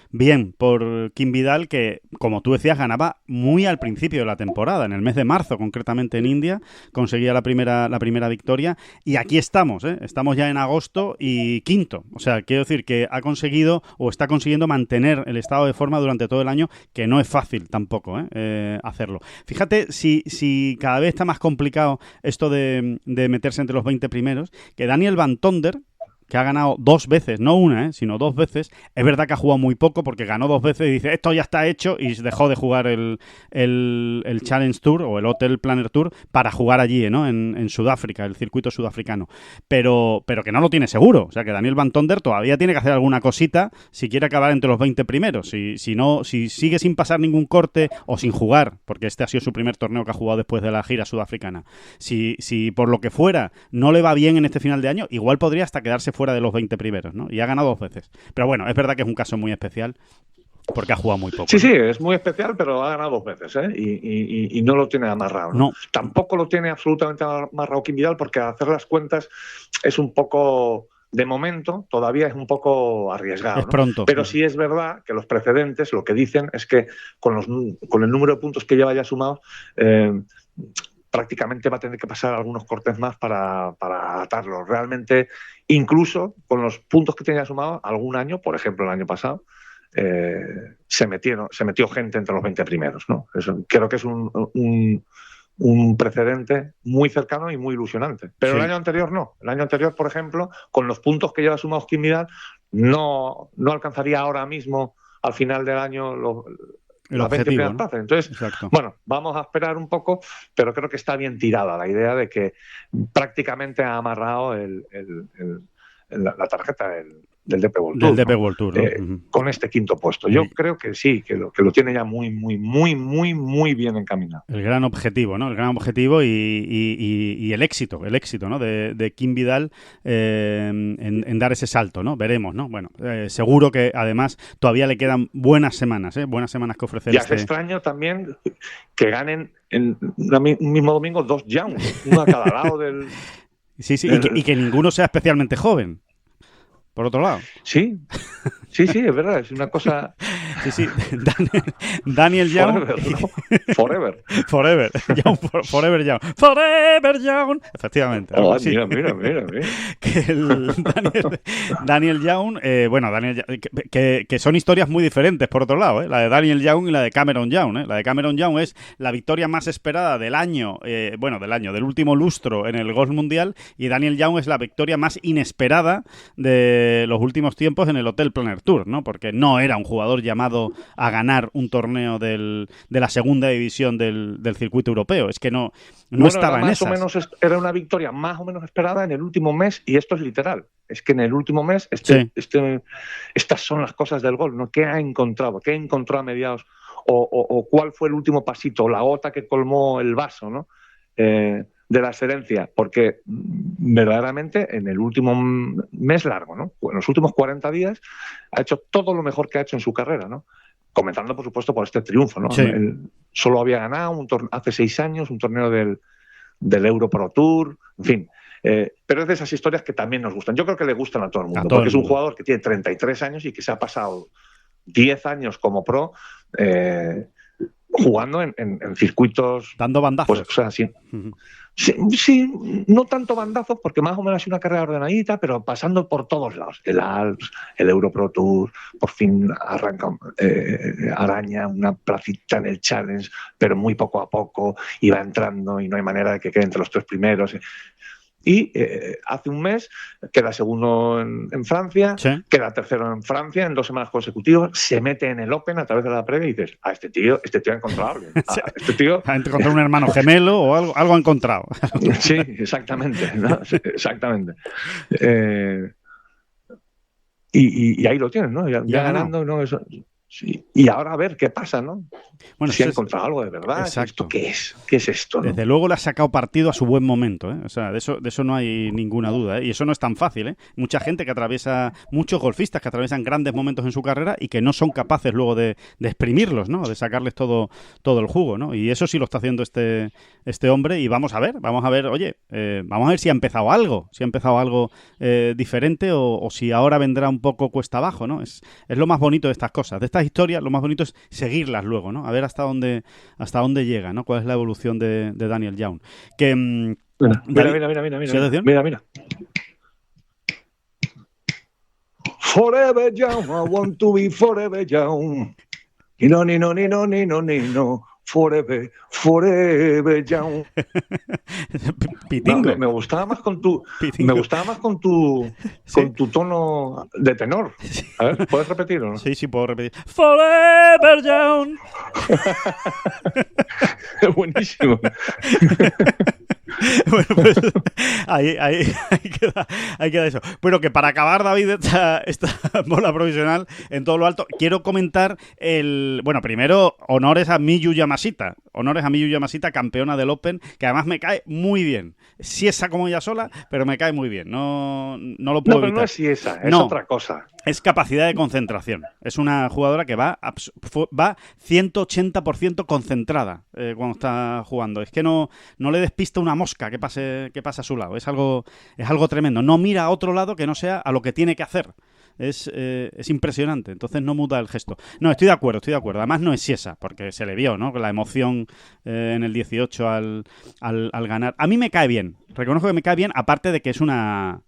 bien por Kim Vidal, que como tú decías, ganaba muy al principio de la temporada, en el mes de marzo, concretamente en India, conseguía la primera victoria, y aquí estamos, ¿eh? Estamos ya en agosto y quinto. O sea, quiero decir que ha conseguido o está consiguiendo mantener el estado de forma durante todo el año, que no es fácil tampoco, hacerlo. Fíjate si cada vez está más complicado esto de meterse entre los 20 primeros, que Daniel Van Tonder que ha ganado 2 veces, no una, sino 2 veces. Es verdad que ha jugado muy poco porque ganó 2 veces y dice, esto ya está hecho, y dejó de jugar el Challenge Tour o el Hotel Planner Tour para jugar allí, ¿no? En Sudáfrica, el circuito sudafricano. Pero que no lo tiene seguro. O sea, que Daniel Van Tonder todavía tiene que hacer alguna cosita si quiere acabar entre los 20 primeros. Si sigue sin pasar ningún corte o sin jugar, porque este ha sido su primer torneo que ha jugado después de la gira sudafricana. Si por lo que fuera no le va bien en este final de año, igual podría hasta quedarse fuera de los 20 primeros, ¿no? Y ha ganado 2 veces. Pero bueno, es verdad que es un caso muy especial porque ha jugado muy poco. Sí, sí, es muy especial, pero ha ganado 2 veces, ¿eh? Y no lo tiene amarrado, ¿no? Tampoco lo tiene absolutamente amarrado Kim Vidal, porque hacer las cuentas es un poco... De momento, todavía es un poco arriesgado. Es pronto. ¿No? Pero sí es verdad que los precedentes lo que dicen es que con el número de puntos que lleva ya sumados, prácticamente va a tener que pasar algunos cortes más para atarlo. Realmente, incluso con los puntos que tenía sumados, algún año, por ejemplo el año pasado, se metió gente entre los 20 primeros, ¿no? Creo que es un precedente muy cercano y muy ilusionante. Pero sí. El año anterior no. El año anterior, por ejemplo, con los puntos que lleva sumados Kim Vidal, no alcanzaría ahora mismo, al final del año, las 20 primeras plazas. Entonces, exacto. Bueno, vamos a esperar un poco, pero creo que está bien tirada la idea de que prácticamente ha amarrado la tarjeta del DP World Tour. Del DP World Tour, ¿no? Con este quinto puesto. Yo creo que sí, que lo tiene ya muy, muy, muy, muy, muy bien encaminado. El gran objetivo, ¿no? El gran objetivo y el éxito, ¿no? De Kim Vidal en dar ese salto, ¿no? Veremos, ¿no? Bueno, seguro que además todavía le quedan buenas semanas, buenas semanas que ofrecer. Ya es extraño también que ganen en un mismo domingo 2 Young, uno a cada lado del... Sí, y que ninguno sea especialmente joven. Por otro lado. Sí, es verdad, es una cosa... Sí, Daniel Young. Forever. Forever Young. Efectivamente. Oh, mira. Que Daniel Young, que son historias muy diferentes, por otro lado, la de Daniel Young y la de Cameron Young. La de Cameron Young es la victoria más esperada del año, del último lustro en el golf mundial, y Daniel Young es la victoria más inesperada de los últimos tiempos en el Hotel Planner Tour, ¿no? Porque no era un jugador llamado a ganar un torneo de la segunda división del circuito europeo. Es que no estaba en esas. Era una victoria más o menos esperada en el último mes, y esto es literal. Es que en el último mes estas son las cosas del golf, ¿no? ¿Qué ha encontrado a mediados? O cuál fue el último pasito, la gota que colmó el vaso, ¿no? De la excelencia, porque verdaderamente en el último mes largo, ¿no? En los últimos 40 días ha hecho todo lo mejor que ha hecho en su carrera, ¿no? Comenzando, por supuesto, por este triunfo, ¿no? Sí. Él solo había ganado hace 6 años un torneo del Euro Pro Tour, en fin. Pero es de esas historias que también nos gustan. Yo creo que le gustan a todo el mundo, porque es un jugador que tiene 33 años y que se ha pasado 10 años como pro, jugando en circuitos... Dando bandazos. Pues, o sea, sí. Sí, no tanto bandazos, porque más o menos ha sido una carrera ordenadita, pero pasando por todos lados. El Alps, el Euro Pro Tour, por fin araña una placita en el Challenge, pero muy poco a poco, y va entrando y no hay manera de que quede entre los 3 primeros. Y hace un mes queda segundo en Francia, sí. Queda tercero en Francia en 2 semanas consecutivas, se mete en el Open a través de la previa y dices, este tío ha encontrado a alguien. Este tío ha encontrado un hermano gemelo o algo ha encontrado. Sí, exactamente, ¿no? Sí, exactamente. Y ahí lo tienes, ¿no? Ya ganando, ¿no? Eso. Sí. Y ahora a ver qué pasa, ¿no? Bueno, si ha encontrado algo de verdad. Exacto. ¿Qué es esto? ¿No? Desde luego le ha sacado partido a su buen momento, ¿eh? O sea, de eso no hay ninguna duda, ¿eh? Y eso no es tan fácil, ¿eh? Muchos golfistas que atraviesan grandes momentos en su carrera y que no son capaces luego de exprimirlos, ¿no? De sacarles todo el jugo, ¿no? Y eso sí lo está haciendo este hombre, y vamos a ver, oye, vamos a ver si ha empezado algo diferente o si ahora vendrá un poco cuesta abajo, ¿no? Es lo más bonito de estas cosas, de estas historias. Lo más bonito es seguirlas luego, ¿no? A ver hasta dónde llega, ¿no? Cuál es la evolución de Daniel Young. Que mira. Forever young, I want to be forever young. No. Forever, forever young. Pitingo. No, me gustaba más con tu, Pitingo. me gustaba más con tu, Sí. con tu tono de tenor. A ver, ¿puedes repetirlo? ¿No? Sí, puedo repetir. Forever Young. Buenísimo. Bueno, pues ahí queda eso. Bueno, que para acabar, David, esta bola provisional en todo lo alto, quiero comentar bueno, primero, honores a Miyu Yamashita. Honores a Miyu Yamashita, campeona del Open, que además me cae muy bien. Sí esa como ella sola, pero me cae muy bien. No lo puedo No, pero evitar. no es si esa, es No. otra cosa. Es capacidad de concentración. Es una jugadora que va 180% concentrada cuando está jugando. Es que no le despista una mosca que pase a su lado. Es algo tremendo. No mira a otro lado que no sea a lo que tiene que hacer. Es impresionante. Entonces no muda el gesto. No, estoy de acuerdo. Además no es Chiesa, porque se le vio, ¿no? La emoción en el 18 al ganar. A mí me cae bien. Reconozco que me cae bien, aparte de que es una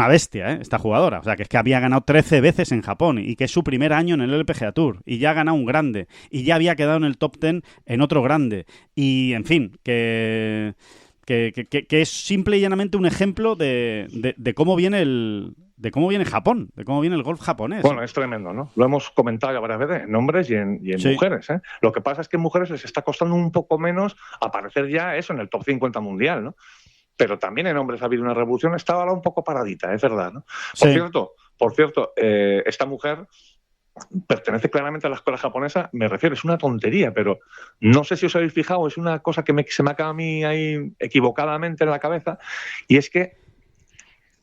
bestia, esta jugadora. O sea, que es que había ganado 13 veces en Japón y que es su primer año en el LPGA Tour y ya ha ganado un grande y ya había quedado en el top 10 en otro grande. Y, en fin, que es simple y llanamente un ejemplo de cómo viene Japón, de cómo viene el golf japonés. Bueno, es tremendo, ¿no? Lo hemos comentado ya varias veces en hombres y en Sí. mujeres, ¿eh? Lo que pasa es que en mujeres les está costando un poco menos aparecer ya eso en el top 50 mundial, ¿no? Pero también en hombres ha habido una revolución, estaba ahora un poco paradita, es verdad, ¿no? Sí. Por cierto, esta mujer pertenece claramente a la escuela japonesa, me refiero, es una tontería, pero no sé si os habéis fijado, es una cosa que se me acaba a mí ahí equivocadamente en la cabeza, y es que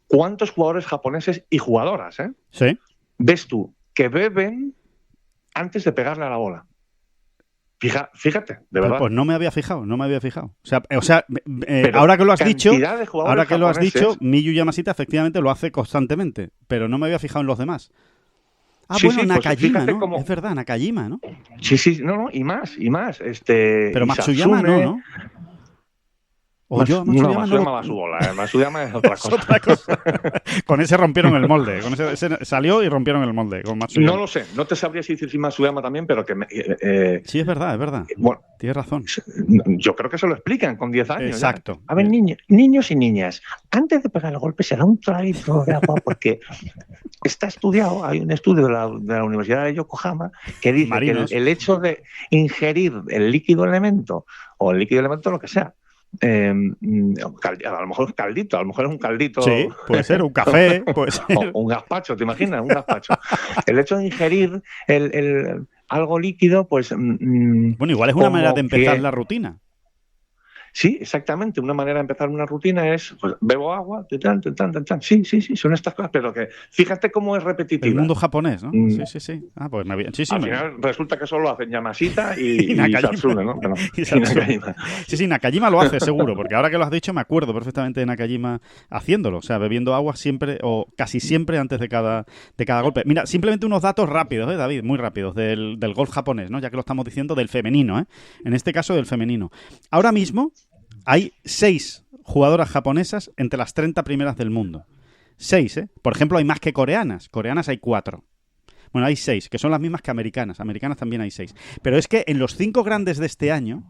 ¿cuántos jugadores japoneses y jugadoras, Sí. ves tú que beben antes de pegarle a la bola? Fíjate, de verdad. Pues no me había fijado. O sea, Pero ahora que lo has dicho, cantidad de jugadores japoneses. Miyu Yamashita efectivamente lo hace constantemente, pero no me había fijado en los demás. Sí, Bueno, sí, pues Nakajima, fíjate ¿no? cómo- Es verdad, Nakajima, ¿no? Sí, no, y más. Pero Matsuyama Isazune, no. O yo, no, Matsuyama Matsuyama va a su bola, Matsuyama es otra Es cosa. otra cosa. Con ese rompieron el molde. Con ese salió y rompieron el molde con Matsuyama. No lo sé, no te sabría si decir si Matsuyama también, pero que Sí, es verdad. bueno, Tienes razón. yo creo que se lo explican con 10 años. Exacto. Ya. A ver, niños y niñas, antes de pegar el golpe será un traguito de agua porque está estudiado, hay un estudio de la Universidad de Yokohama que dice Marinos. que el hecho de ingerir el líquido elemento o el líquido elemento lo que sea, a lo mejor es caldito, a lo mejor es un caldito. Sí, puede ser un café, puede ser. O un gazpacho, ¿te imaginas? Un gazpacho. El hecho de ingerir algo líquido, pues... Bueno, igual es una como manera de empezar que- la rutina. Sí, exactamente. Una manera de empezar una rutina es, pues, bebo agua, tan. Sí, son estas cosas, pero que fíjate cómo es repetitiva. El mundo japonés, ¿no? Mm. Sí. Ah, pues me había... Sí, Al me- final resulta que solo hacen Yamashita y Nakajima. Satsune, ¿no? Pero, Y Satsune. Nakajima. Sí, Nakajima lo hace seguro, porque ahora que lo has dicho me acuerdo perfectamente de Nakajima haciéndolo, o sea, bebiendo agua siempre o casi siempre antes de cada golpe. Mira, simplemente unos datos rápidos, David, muy rápidos, del golf japonés, ¿no? Ya que lo estamos diciendo del femenino, en este caso del femenino. Ahora mismo hay 6 jugadoras japonesas entre las 30 primeras del mundo. 6, Por ejemplo, hay más que coreanas. Coreanas hay 4. Bueno, hay 6, que son las mismas que americanas. Americanas también hay 6. Pero es que en los 5 grandes de este año,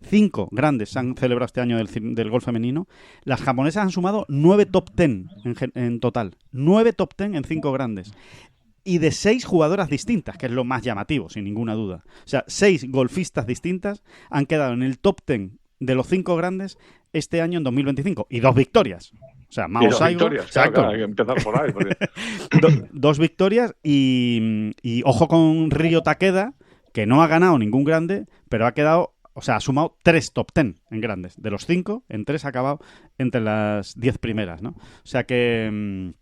5 grandes se han celebrado este año del golf femenino, las japonesas han sumado 9 top 10 en total. 9 top 10 en 5 grandes. Y de 6 jugadoras distintas, que es lo más llamativo, sin ninguna duda. O sea, 6 golfistas distintas han quedado en el top 10 de los 5 grandes este año en 2025. Y 2 victorias. O sea, Y Mao dos Saigo. victorias, Exacto. claro, hay que empezar por ahí. Porque... 2 victorias y ojo con Ryo Takeda, que no ha ganado ningún grande, pero ha quedado, o sea, ha sumado 3 top 10 en grandes. De los 5, en 3 ha acabado entre las 10 primeras, ¿no? O sea que...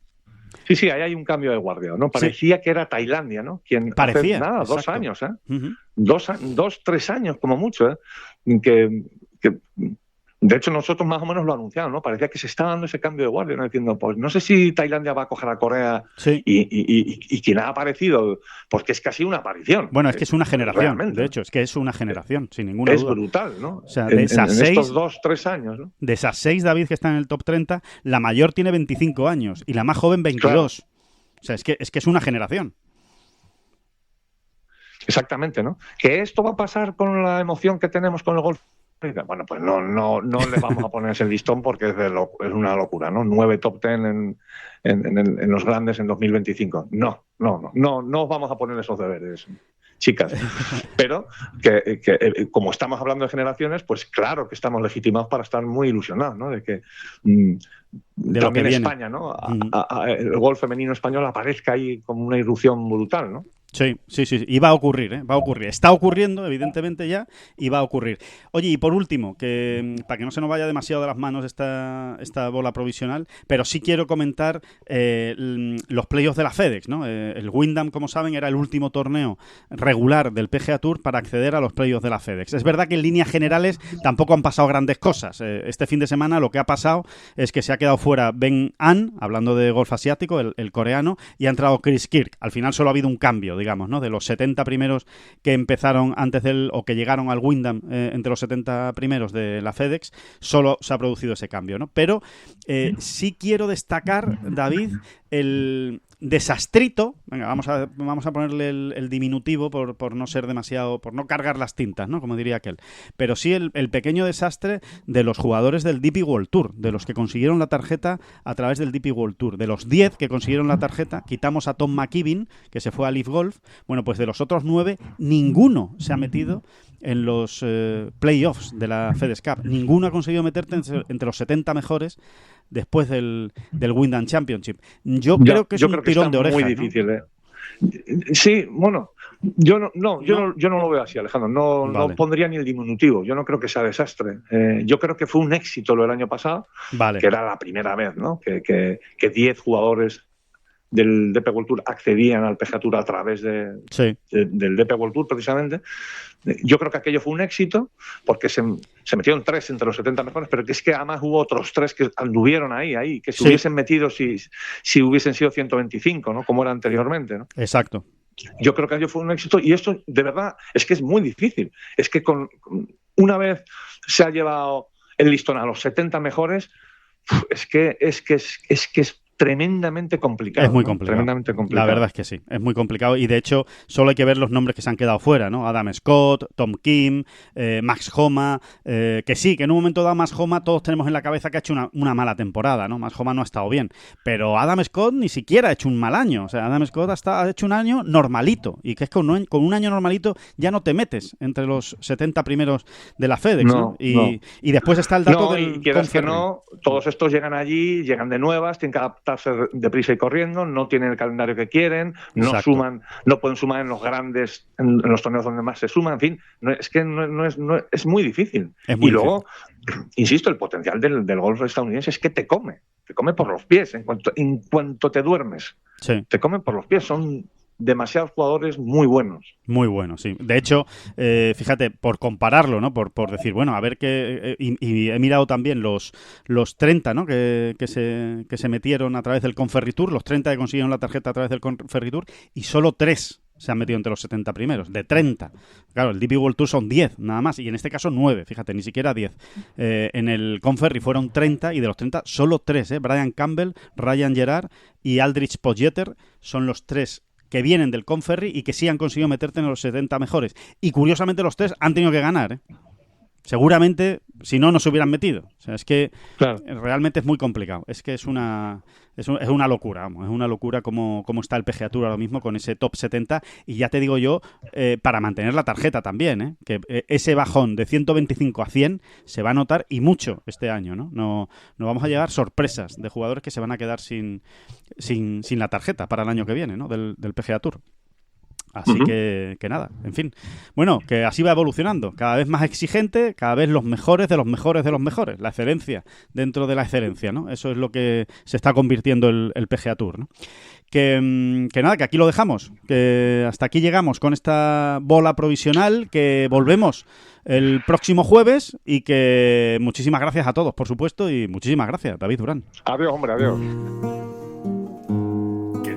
Sí, ahí hay un cambio de guardia, ¿no? Parecía que era Tailandia, ¿no? Quien Parecía, hace nada, 2 exacto. años, Uh-huh. 3 años como mucho, que de hecho nosotros más o menos lo anunciamos, ¿no? Parecía que se estaba dando ese cambio de guardia, ¿no? Diciendo, pues no sé si Tailandia va a coger a Corea Sí. y quien ha aparecido, porque es casi una aparición. Bueno, es que es una generación, Realmente. de hecho, es que es una generación, sin ninguna Es duda. brutal, ¿no? O sea, de esas en 6, estos 2-3 años, ¿no? de esas 6, David, que están en el top 30, la mayor tiene 25 años y la más joven 22. O sea, es que es una generación. Exactamente, ¿no? Que esto va a pasar con la emoción que tenemos con el golf. Bueno, pues no le vamos a poner ese listón porque es una locura, ¿no? 9 top 10 en los grandes en 2025. No os vamos a poner esos deberes, chicas. Pero que como estamos hablando de generaciones, pues claro que estamos legitimados para estar muy ilusionados, ¿no? De que de también lo que viene. España, ¿no? El golf femenino español aparezca ahí como una irrupción brutal, ¿no? Sí. Y va a ocurrir, ¿eh? Va a ocurrir. Está ocurriendo, evidentemente, ya, y va a ocurrir. Oye, y por último, que para que no se nos vaya demasiado de las manos esta bola provisional, pero sí quiero comentar los playoffs de la FedEx, ¿no? El Wyndham, como saben, era el último torneo regular del PGA Tour para acceder a los playoffs de la FedEx. Es verdad que en líneas generales tampoco han pasado grandes cosas. Este fin de semana lo que ha pasado es que se ha quedado fuera Ben An, hablando de golf asiático, el coreano, y ha entrado Chris Kirk. Al final solo ha habido un cambio, digamos, ¿no? De los 70 primeros que empezaron antes o que llegaron al Wyndham entre los 70 primeros de la FedEx, solo se ha producido ese cambio, ¿no? Pero sí quiero destacar, David, el desastrito, venga, vamos a ponerle el diminutivo por no ser demasiado, por no cargar las tintas, ¿no? Como diría aquel. Pero sí el pequeño desastre de los jugadores del DP World Tour, de los que consiguieron la tarjeta a través del DP World Tour. De los 10 que consiguieron la tarjeta, quitamos a Tom McKibben, que se fue a Leaf Golf. Bueno, pues de los otros 9, ninguno se ha metido en los playoffs de la FedEx Cup. Ninguno ha conseguido meterte entre los 70 mejores después del Wyndham Championship. Yo creo que es un tirón de orejas, muy difícil, ¿no? Sí, bueno, yo no lo veo así, Alejandro. No pondría ni el diminutivo. Yo no creo que sea desastre. Yo creo que fue un éxito lo del año pasado, que era la primera vez, ¿no? Que 10 jugadores del DP World Tour accedían al PGA Tour a través del DP World Tour, precisamente. Yo creo que aquello fue un éxito porque se metieron 3 entre los 70 mejores, pero que es que además hubo otros 3 que anduvieron ahí, que se hubiesen metido si hubiesen sido 125, ¿no? Como era anteriormente, ¿no? Exacto. Yo creo que aquello fue un éxito y esto, de verdad, es que es muy difícil. Es que una vez se ha llevado el listón a los 70 mejores, es que es tremendamente complicado. Es muy complicado. Tremendamente complicado. La verdad es que sí, es muy complicado y de hecho solo hay que ver los nombres que se han quedado fuera, ¿no? Adam Scott, Tom Kim, Max Homa, que sí, que en un momento dado Max Homa todos tenemos en la cabeza que ha hecho una mala temporada, ¿no? Max Homa no ha estado bien, pero Adam Scott ni siquiera ha hecho un mal año, o sea, Adam Scott ha hecho un año normalito y que es que con un año normalito ya no te metes entre los 70 primeros de la FedEx, ¿no? Y después está el dato del... y quieras que no, todos estos llegan allí, llegan de nuevas, tienen que adaptarse deprisa y corriendo, no tienen el calendario que quieren, no pueden sumar en los grandes, en los torneos donde más se suman, en fin, es muy difícil. Y luego, insisto, el potencial del golf estadounidense es que te come por los pies en cuanto te duermes. Sí. Te come por los pies, son demasiados jugadores muy buenos. Muy buenos, sí. De hecho, fíjate, por compararlo, ¿no? Por decir, bueno, a ver qué... Y he mirado también los 30, ¿no? Que se metieron a través del Conferry Tour, los 30 que consiguieron la tarjeta a través del Conferry Tour, y solo 3 se han metido entre los 70 primeros, de 30. Claro, el DP World Tour son 10, nada más, y en este caso 9, fíjate, ni siquiera 10. En el Conferry fueron 30, y de los 30, solo 3, Brian Campbell, Ryan Gerard y Aldrich Pojeter son los 3 que vienen del Conferry y que sí han conseguido meterte en los 70 mejores. Y curiosamente los 3 han tenido que ganar, ¿eh? Seguramente, si no se hubieran metido. O sea, es que realmente es muy complicado. Es que es una locura, vamos. Es una locura cómo está el PGA Tour ahora mismo con ese top 70. Y ya te digo yo, para mantener la tarjeta también, ¿eh? Que ese bajón de 125 a 100 se va a notar y mucho este año, ¿no? No vamos a llegar sorpresas de jugadores que se van a quedar sin la tarjeta para el año que viene, ¿no? Del PGA Tour. Así que nada, en fin. Bueno, que así va evolucionando, cada vez más exigente, cada vez los mejores de los mejores de los mejores, la excelencia dentro de la excelencia, ¿no? Eso es lo que se está convirtiendo el PGA Tour, ¿no? Que nada, que aquí lo dejamos, que hasta aquí llegamos con esta bola provisional, que volvemos el próximo jueves y que muchísimas gracias a todos, por supuesto, y muchísimas gracias, David Durán. Adiós, hombre, adiós.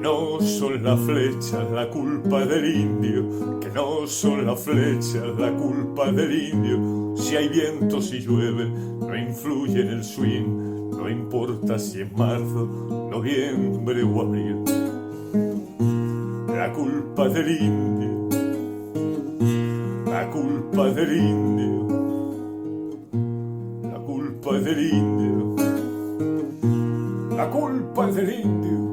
No son las flechas la culpa del indio, que no son las flechas la culpa del indio. Si hay viento, si llueve, no influye en el swing, no importa si es marzo, noviembre o abril. La culpa del indio, culpa es del indio. La culpa es del indio. La culpa es del indio.